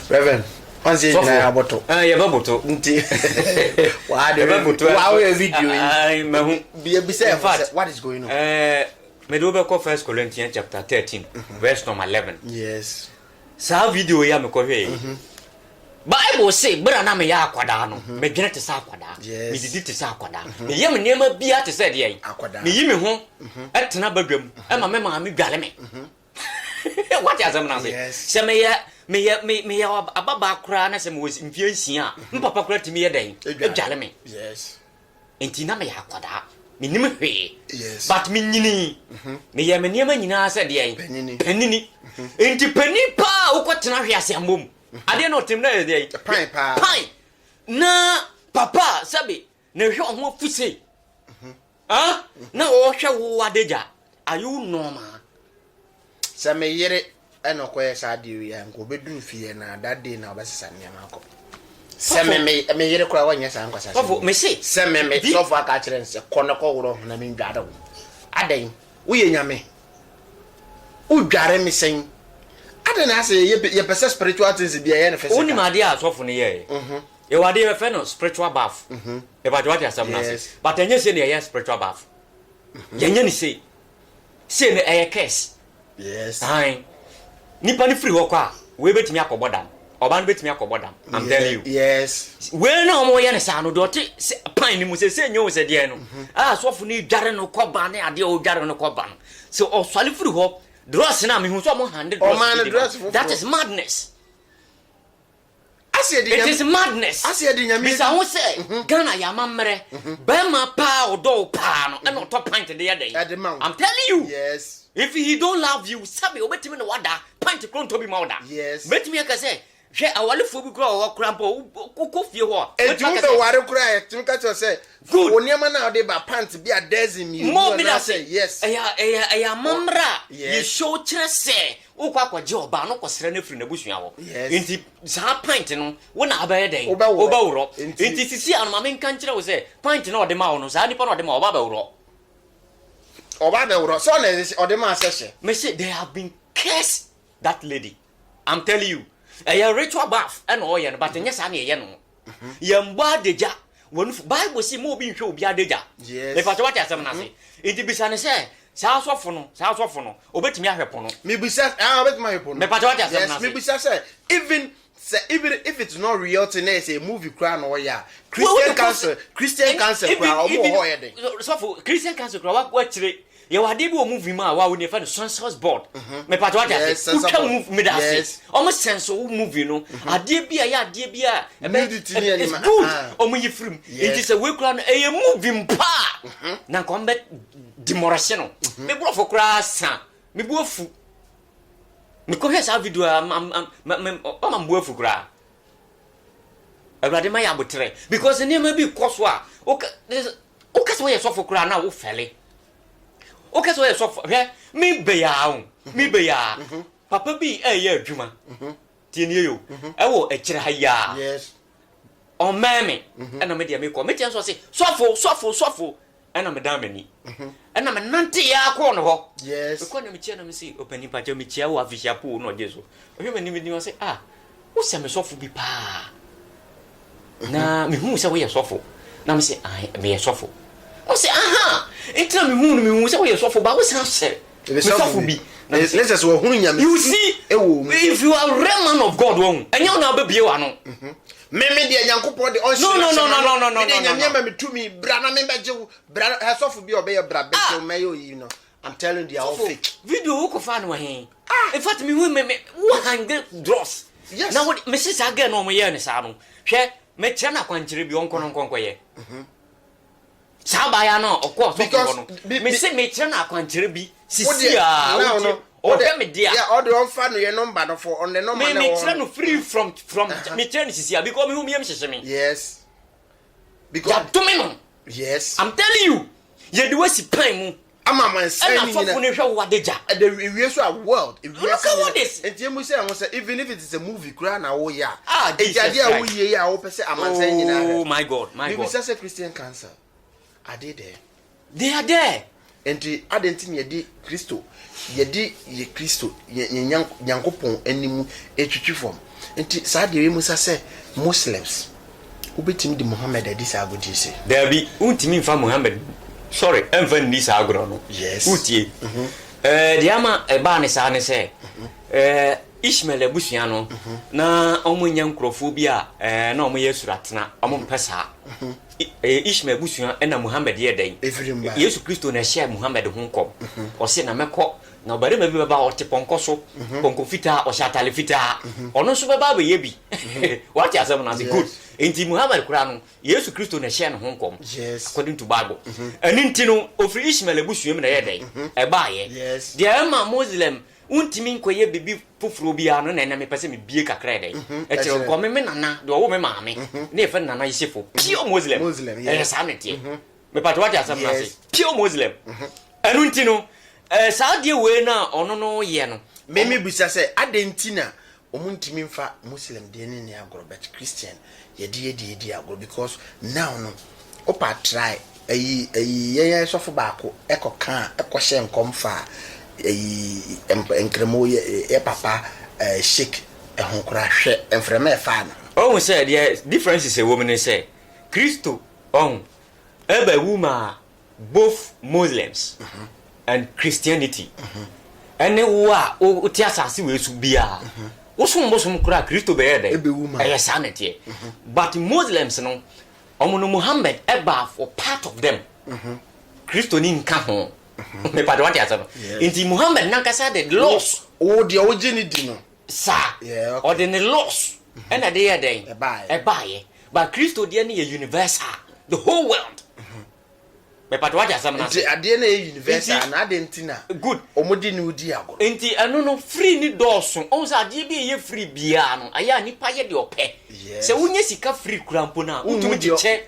Reverend, once you have a bottle. You have a bottle. Why do you video? What is going on? Medobeko 1 Corinthians chapter 13, verse number 11. Yes. Sa video ya me kohwe. Bible say bra na me ya akwada no, me dwene te sa akwada. Me didi te sa akwada. Me yem niema bia te sa de yi. Me yi me ho, etena badwam, e ma me ma me dwale me. What ya na say? Se me ya ababa kra na se me was mfie nsia. Mpapa kra timi ye den. E dwale me. Yes. Enti na me ya akwada. Me nim hwe. Yes. But me nyini. Me ya me niema nyina sa de yi. Penini. Enti pani pa ukotena hwe ase ambom. Ade no tim na dey. Pai. Na papa sabi na hwe ho fuse. Na o hwe wo adeja. Are you normal? Say me yere ɛna ɔkɔyɛ saa de wi anko bedun fie na that day na ɔbɛsesa nneɛma akɔ sɛ me yere kora wɔnyɛ saa nkwasa Fofo me se sɛ me sɔfo aka kyerɛ nsɛ kɔ na kɔworɔ na me ndware wo adan woyɛ nyame udware me sɛn adan na sɛ yɛ pɛsɛ spiritual things bi ɛyɛ ne fɛsɛ oni ma de a sofo ne ye e wa de fe no spiritual bath e ba de what asem na say but enye se ne ye spiritual bath yenye ni say ne ɛyɛ curse yes ai nipa ni free hɔ kɔ a we betimi akɔbɔdam oba no betimi akɔbɔdam I'm telling you yes we na omo ye ne sa no do te pan ni mu se nyo se de no ah sofo ni dware no kɔba ne ade o dware no kɔba no so oswale free hɔ dress na me hu so mo handle dress that is madness. It is madness. Bisa ho say Ghana ya mamre be ma pa odo pa no e no top pint de yede. I'm telling you. Yes. If he don't love you, sabe obetimi no wada pint kron to bi ma wada. Yes. Betimi aka say hwe awalefo bi kura o kura mpo ko fie ho. Etu be ware kura e timi ka cho say good. Oniema na ode ba pant bi a dozen mi. Mo bi da say yes. Eya mamra. You show kire say ukwa kwaje oba no kwosere na firi na busua ho enti sa pint no wona abaye den oba wuro enti sisi anu ma menka nkire wo se pint na ode ma wo no sa nipa na ode ma oba ba wuro so na ode ma asese me say they have been cursed that lady. I'm telling you a ritual bath and all ye but nya sa na ye no ye mba deja wonu Bible say mo bi nhwe obi adeja me fa what asem na say enti bisa ne say sa asofo no obetimi ahwepo no me bisa obetimi ahwepo no me pa what asem na say me bisa say even if it's not real to say a movie cry no ya Christian cancer cry omo ho ye den so for Christian cancer cry wa chire ye wade bi o movie ma wa we ne fa no census board me pa what asem who move me that say omo sense o movie no ade bi ya ade bi a it's good omo yifrim it is a we cry no e movie mpa na kombe demoration no me bro for cry san me bu afu me ko hwe sa video am bu afu kra awrade ma ya botre because ne ma bi koso a o ka so ye so for kra na wo fele o ka so ye so hwe me be ya papa bi ye adwuma tie ne yo e wo e kire ha ya yes on meme na me dia me ko me tie so say sofo ena me damani ena me nante ya ko no ho yes ko na me chia na me si opani pa je me chia wo afisha po no jesu ohwe mani me ni wo say wo se me sofo bi pa na me hu se wo ye sofo na me say me ye sofo wo say entra me hu se wo ye sofo ba wo say me sofo bi let's just wo hu nyame you see if you are a real man of God won enya na ba bie wa no me dia nyankopon de on no nyame ma me tumi bra na me beje bra hasofu bi obey bra beje me yo you know I'm telling you they are all fake video ko fa no he in fact me wo hang dross yes na what me sister girl no mo ye ne sa no hwe me kire na kwankire bi onko ye sa ba ya no okọ so no me say me kire na kwankire bi sisi no o de me dia yeah all the one fan your number no for on the number me try no free from me try no sisi because me hu me hye yes because ya do me no yes I'm telling you ye de wasi pan mu ama man say ni na so ne hwe wo adeja the we so a world if look at what this enti say even if it is a movie cry na wo ya ejade a wo ye ya wo pese amansan nyina oh my god we say Christian cancer are they are there enti adenti me di Kristo ye Kristo ye nyankopon animu etwitwi form enti sa de we musa say Muslims ubetimi di Muhammad adi sa agodi se there be untimi mfa Muhammad sorry enfa ni sa agro no yes utie diama eba ne sa ne se Ishmael abusua no na omunya nkrofo bi a na omo Yesu ratena omo mpesa Ishmael abusua na Muhammad ye den Yesu Kristo na share Muhammad ho nkom o se na mekọ na obare ma bi baba o te ponko so ponko fita o shatale fita ono so baba ba ye bi what you say na say good enti Muhammad kura no Yesu Kristo na share no ho nkom yes according to Bible enti no ofri Ishmael abusua mi na ye den e ba ye yes dia ma Muslim untimi nkoye bibi fufuro bia no na me pese me bie kakra den e ti ko me nana de wo me maame na e fa nana yisefo pure Muslim yes sa me tie me pato what asam na say pure Muslim enu nti no Saudi we na ono no ye no. Memi bisa say adentina omuntimi mfa Muslim de ne agro but Christian ye di agro because now no opa try ye sofo baako ekoka ekɔhye nkomfa enkremo ye papa shake ehonkora hwe enfrema efa no. Oh say the difference is a woman say Christo on ebe woman both Muslims and Christianity. Any wa o ti asase we su bia. Wo som kura Christo be ye dey. Eh sanity. But Muslims no omo no Muhammad eba for part of them. Christo ni nka ho. Me pa do what ya say no. Inti Muhammad nankasa the laws o de o gini di no. Sir. Yeah, okay. Or the laws. And a day a day. A buy. But Christo de ni universal. The whole world. Me pa do what ya say no. Inti ade na universal na adentina. Good. Omodi ni udi agoro. Inti anu no free ni doso. On sa ade bi ye free bia no. Aya ni pa ye de ope. Se wunye sika free kurampo na. Utumi di che.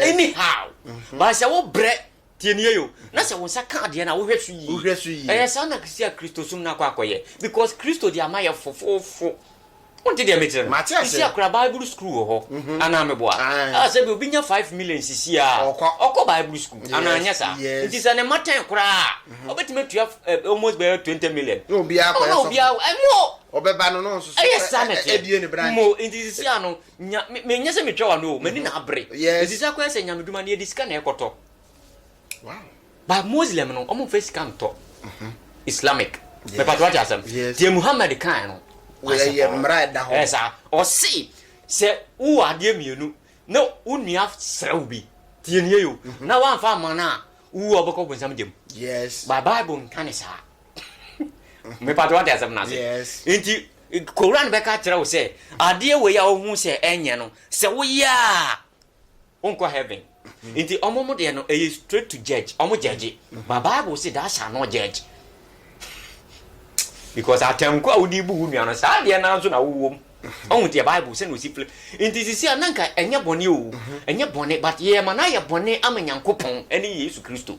Anyhow. Ba se wo bre tienie yo. Na se won sa ka ade na wo hwesu yi. Wo hwesu yi. Sa na Christian Christo sum na kwa akoye. Because Christo de amaye fofofo. Won't dey meter. Isi akra Bible school ho. Ana meboa. Ah say be obi nya 5 million sisi a. Okọ Bible school. Ana anya sa. It is an matter kra. Obetime to almost be 20 million. No be akwa. No be mo. Obeba no no so. Ebie ni branch. Mo it is sia no me nya se me twa no mani na abre. It is akwa se nya meduma na edisika na ekoto. Wow. But Muslim no omo face kan to. Islamic. Me patwa jasam. Die Muhammad kan no. Ye mra da ho. Esa o si se wo ade mienu no unua srawbi tienie yo na wan fa mana wo oboko bonsam dem. Yes. By Bible kan sa. Me patwa jasam na se. Yes. Enti Quran be ka tira wo se ade we ya wo hu se enye no se wo ya onko heaven. Enti omomo de no e straight to judge omo judge. But Bible say that shall not judge. Because atemko a wodi bu nua no sa de na nso na wowom on the Bible say no si flip inti sisi ananka enye bone o enye bone but ye ma na ye bone amanyankopon ene Yesu Kristo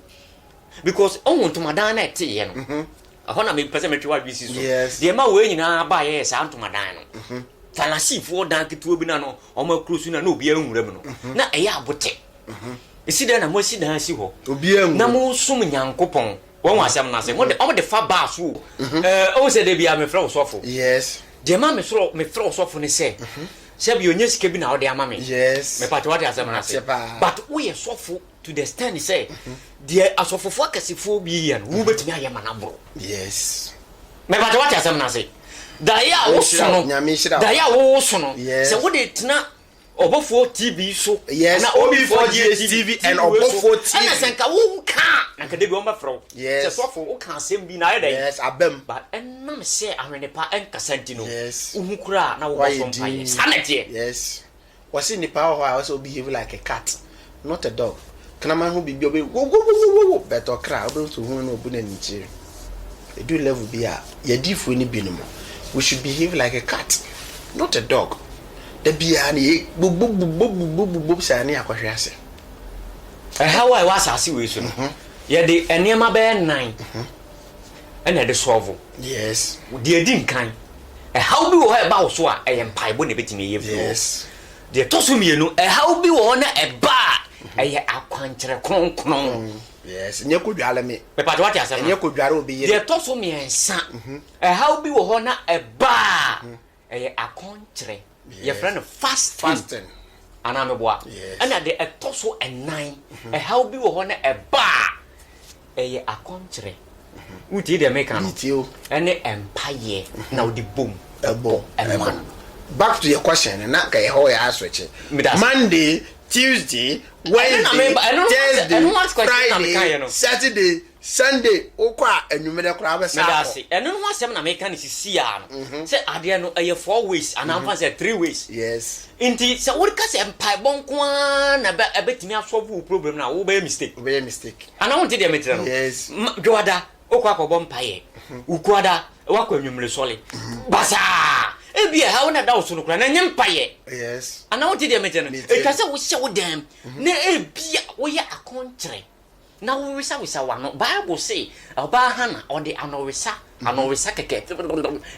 because on to madan na ete ye no ahona me pese me twa bisi so de ma we nyina ba ye sa anto madan no falasifo dan ketuo bi na no o ma krusu na obi anwuram no na eye abote isi de na mo si dan si ho obi anwu na mo sum nyankopon won asem na se mo de fa ba so o se de bia me fra osofo yes de ma me fra osofo ne se se bi onye sike bi na o de ama me yes me pati what asem na se but we sofo to the stand say de asofofo akasifo bi yan wo betimi aye manabro yes me pati what asem na se da ya wo so no da ya wo so no se wo de tena Obofo TV so yes na Obofo TV and Obofo TV ana senka wo ka na kede bi o mafro yes se sofo wo ka sem bi na ye dey yes abem but enam se ahwene pa enkasanti no yes uhukura na wo bofo mpaye sanete yes was in the power I also behave like a cat not a dog kana man who be go but okra obo to hu na obu na nichi e do level bi a ye difu ni binom we should behave like a cat not a dog. The biani bubu sani akwahwe ase how I was asase we so ye de enema be 9 and de solve yes de edi nkan how bi wo e ba wo so a e mpaibo na betimi ye yes de toso mienu how bi wo na e ba e akwankyere kronkron yes nye kodwale me pa to what asem nye kodware obi ye de toso miensa how bi wo na e ba e akwankyere your friend fasting ana meboa ana de etoso enan how bi wo na e ba e akonkyere uti de meka no ene empire na odi bom ebo man back to your question na ka ye ho ya switch Monday Tuesday Wednesday Thursday Friday Saturday Sunday okwa enwumede kura be sa medasi eno no asem na meka ni sisi a no se ade no 4 ways and am say 3 ways yes inti se wo ka se empai bonko na be ebetimi asolve problem na wo be mistake ana won te de metre no yes dwada okwa akobọ mpaye ukwada wakwa enwumre sole basa ebia ha wona da wo so no kura na nyempaye yes ana won te de metre no e ka se wo hye wo dem na ebia wo ya akonkyere na wo wisa wa no Bible say oba hana on the anowisa keke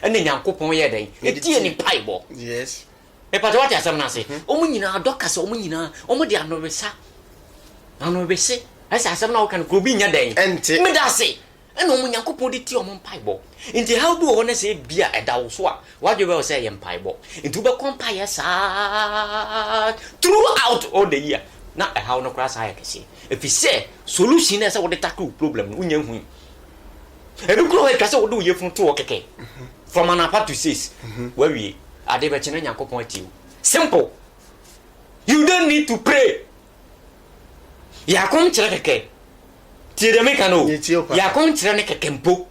ene Nyankopon ye den etie ni paibo yes me pato what asem na say omu nyina adoka say omu nyina omu de anowisa asa asem na wo kan ko bi nya den me da say ene omu Nyankopon de tie omu paibo nti how do wo na say bia eda wo so a wadwe be say ye paibo nti be compare sa throughout all the year na how no cross eye kese if you say solution is what the tackle problem unya hu e be kuro e kase wo do ye fun to keke from an apart to 6 where we ade be chene Nyankopon atiw simple you don't need to pray ya kom chere keke tie de meka no ya kom chere ne keke mpo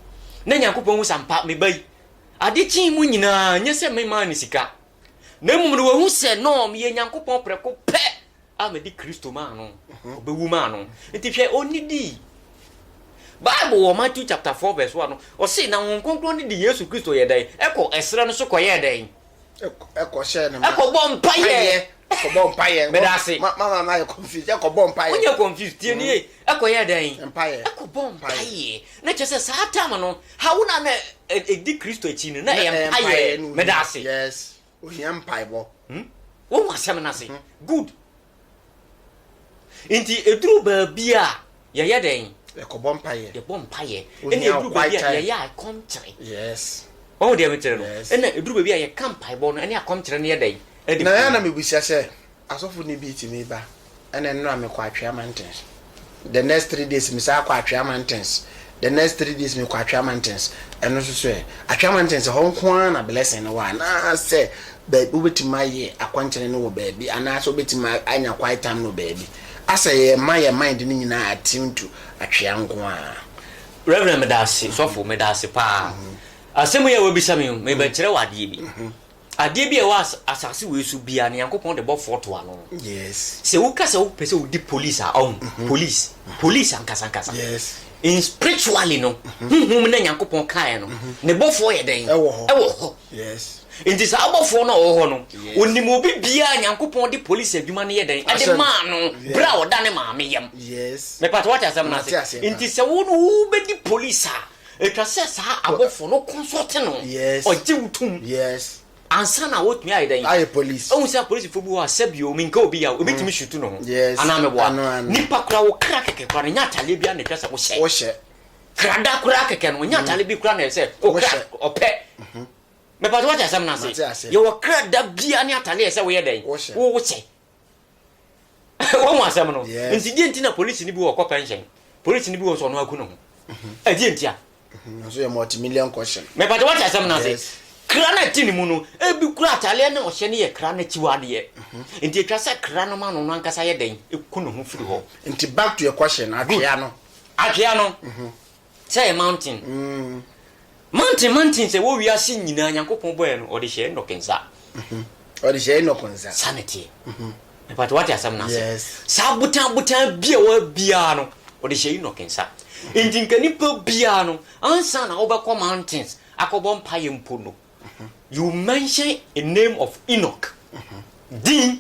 na Nyankopon hu sampa me bai ade chi mu nyina nya se me ma ni sika na mu no wo hu se no me Nyankopon preko pe amedi Kristo ma no obewu ma no nti hwe onidi Bible wo Matthew chapter 4 verse 1 o say na won konkron ni di Yesu Kristo ye dai eko esre no so koye dai eko share ne eko bompaye medase mama na confused eko bompaye onye confused tie ni eko ye dai empire eko bompaye na chese sa atama no hauna na di Kristo echi ni na empire medase yes o empire bo wo wasem na say good inti eduru ba bia ya den e ko bompaye ene eduru ba bia ya komtre yes o de metere no ene eduru ba bia ya kampai bo no ene akomtre ne ya den na ya na mebusia se asofu ni bi ti me ba ene no amekwa atwa mountains the next 3 days me sa kwa atwa mountains the next 3 days me kwa atwa mountains eno so so atwa mountains ho nko na blessing no wa na se ba obetima ye akwankyere no wo ba bi ana so obetima anya quiet time no ba bi asa ye my mind ni nyina atintu atwea nko a Reverend Medasi sofo Medasi pa asemu ya wobisa me ba kire wade bi ade bi e was asase we su bia ne Yankopon de bo foto ano yes se wo kasa wo pese wo di police a on police ankasa yes in spiritually no na Yankopon kae no ne bofo ye den ewo ho yes inti sa abofo no wo ho no onimo bi bia Nyankopon de police adwuma ne ye den ade ma no bra wo da ne ma me yam yes me pato what asem na se inti se wo no be di police a etwa se sa abofo no consult no yes oje wutum yes ansa na wo tumi ayi den ayi police o se police fo bi wa sabio mi nka obi ya obi tumi shutu no yes ana me boa nipa kura wo kra keke kura ne nyatale bia ne twesa wo hye krada kura keke no nyatale bi kura na se o kra ope me pato what asem na se ye wo krada bia ne atale se wo ye den wo hye wo mo asem no nti die nti na police ni bi wo ko pension police ni bi wo so no aku no e die ntia so ye multi-million question me pato what asem na se krana tini mu no ebi kura atale na o hye ne ye krana chiwade ye nti etwa se krana ma no ankasa ye den eku no ho firi ho nti back to your question atwea no say mountain mountain say wo wi ase nyina Nyankopon boy no o de hye no kensa o de hye no konza sanity but what asam na say yes sa butan bia wa bia no o de hye no kensa nti nkani pa bia no ansa na wo be ko mountains akobon paye mpo no you mention a name of Enoch din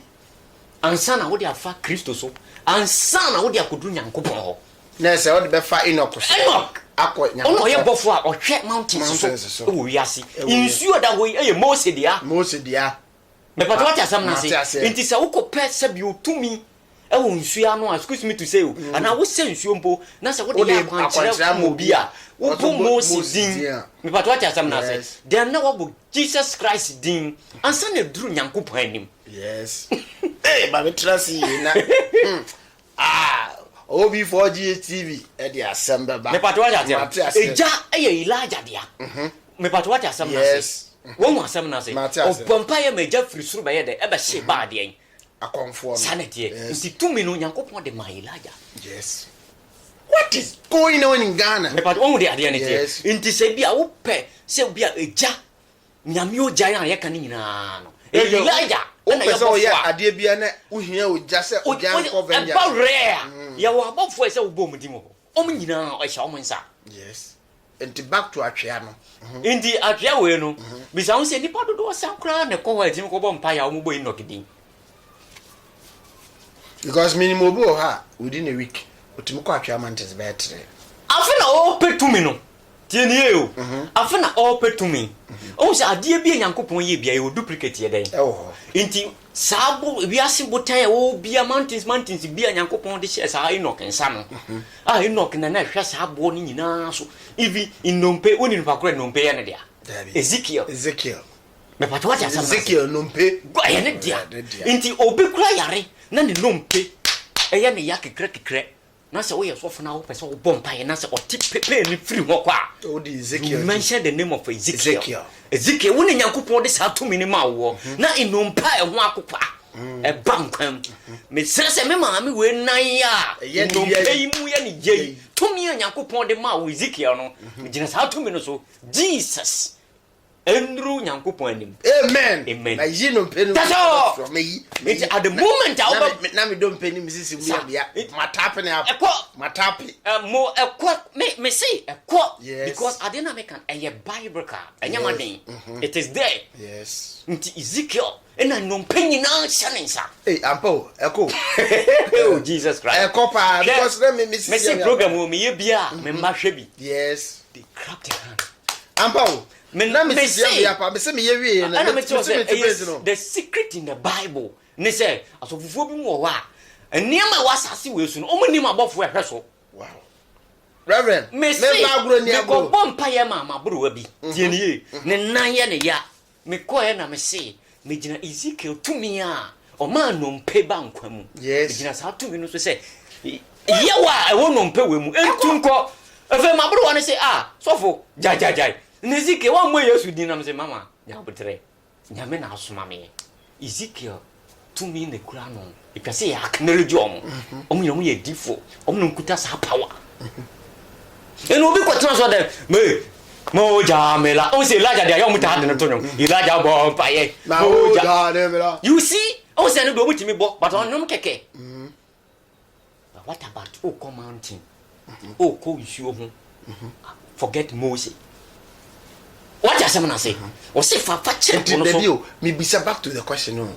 ansa na wo de afa Kristo so ansa na wo de akodu Nyankopon ho na se wo de be fa Enoch akọ Nyankopon ono ye bofo a ohwe mountains so wo wiase insuo da ho ye Mose dia me pato what asam na say nti se wo ko pe se bi otumi e wo nsuo ano excuse me to say o ana wo se nsuo mpo na se wo de akwankyerɛ mo bi a wo po Mose din me pato what asam na say then na wo bo Jesus Christ din ansa na duru Nyankopon anim yes ba me trust na OB4G TV e di assemble ba me pato what asam eja eye Elijah dia me pato what asam na say wo mo asam na say o pompa ye meja firi suru ba ye de e ba hye ba de en akonfo sanity nti tumi no Nyankopon de ma Elijah yes what is going on in Ghana me pato wo de ade ne tie nti se bia wo pe se bia eja nyame o jan ya kan nyina no Elijah na ya bofo ya ade bia na uhia oja se ojan covenant ba rare ya wo abofo se wo bom di mo o mo nyina o hya o mo nsa yes nti back to atwea no nti atwea we no bisa won se nipa dodo sankra na ko wa tim ko bom pa ya o mo boy Enoch din because minimum bo ha within a week otimi kwa atwa mantis betre afena o petumi no tienie o afena o petumi o se ade bia Nyankopon ye bia e duplicate ye den nti sabo wiase botan o bia mountains bia Nyankopon de share sa Enoch nsa no Enoch na hwe sabo ni nyina so ivi inompe oni no pakora nompe ye ne dia Ezekiel me patwa tia sama Ezekiel nompe ye ne dia nti obekura yare na ne nompe eye ne ya kekre na se wo ye so funa wo pese wo bompa ye na se otipepe ni free ho kwa o di Ezekiel mention the name of Ezekiel wo ne Nyankopon de sa to mi ni ma wo na inompa e ho akokwa e bankwam me se me ma me we nan ya inompa yi mu ye ni je to mi Nyankopon de ma wo Ezekiel no me gina sa to mi no so Jesus Andrew Nyankopon anim amen na yi no penu from me it at the moment I na me don penu me sisi mu ya matape na matape mo me say because I didn't make a Bible card it is there yes nti Ezekiel and no penny na chanensa ampo eko oh Jesus Christ pa because me say program wo me ye bia me ma hwe bi yes they clap their hand ampo me say the secret in the Bible ne say asofufo bi mo wa eniema wasase we su no omo nim abofo ehwe so wow reverend me agro ni agro ko bompa ye ma bro wa bi tienie ne nan ye ne ya me ko ye na me say me gina Ezekiel tumi a o ma no mpe ba nkwa mu me gina sa tumi no so say ye wa e wo no mpe we mu entum ko efe ma bro wa ne say sofo jai Ezekiel wa mo Yesu din na me say mama ya botre nyame na asoma me Ezekiel tumi ne kura no ipese ya acknowledge omo ye difo omo nkuta sa power eno obi kwatena so dem me mo jamela o se laja dia yo muta de no tonyo ilaja bo paye mo jamela you see o se no do mutimi bo but on keke but what about o mountain o ko nsuo ho forget Moses what you say o se fa check no so me bisa back to the question no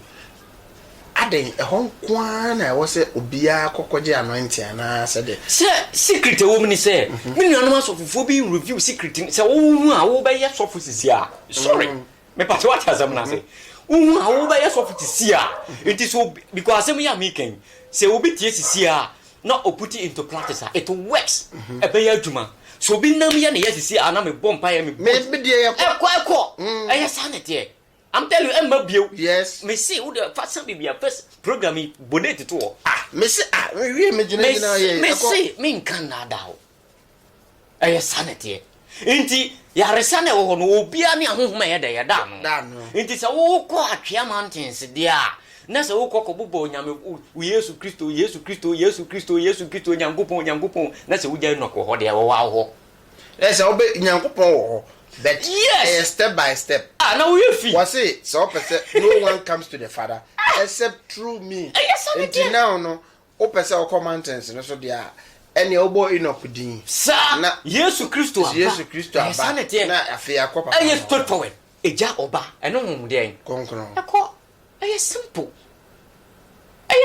aden e hon kwa na wo se obia kokoje anointing na se de se secret e wo mni se me nuanom asofofo bi review secret se wo hu a wo be ye sofo sisi a sorry me pa what you say hu a wo be ye sofo sisi a it is so because asem ya making se obi tie sisi a na o put it into practice it works e be ya adwuma so bi nam ye na ye sisi a na me bompa ye me de ye ekọ e ye sanete I'm telling you, Emma Bio. Yes. Me see who the first be a first program bonnet to. Me see we imagine me see me Canada. I sanity. Inti ya resane wo no obi ani ahonhoma ye da ya da no. Inti se wo ko atwea mountains dia. Na se wo ko bobo nyame Yesu Kristo Nyankopon na se wo ja no ko ho de wo wa ho. Na se wo be Nyankopon wo but yes, step by step. Now we feel. Was it so? No one comes to the Father except through me. Until now, no. Opesa o mountains, no so dia. Any obo inokudin. Sir, na Yesu Kristo aba. Na afia kwa papa. Yes, straightforward. Eja oba. Eno mu de. Konkron. Eko. Simple.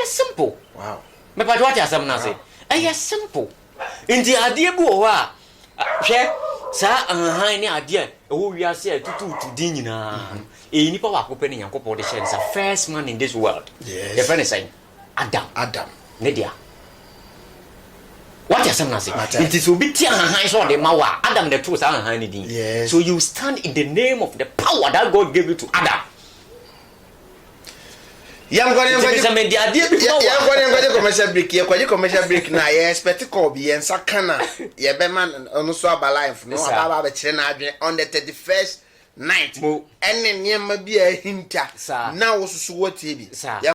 Simple. Wow. Me pa what asam na say. Simple. Indi ade bu o a. Hwe sa han ni ade e wo wiase tutu din nyina nipa wa kope ni Nyankopon de share the first man in this world. Yes. The friend is saying Adam Nedia. What you say? It is obi tia han so de mawa Adam the truth han ni din. Yes. So you stand in the name of the power that God gave you to Adam. Yam commercial break na ye expect ko bi en sakana ye be man onu so aba life no aba ba kire na adwen on the 31st night enne niam bi a hinta na wo susu wotie bi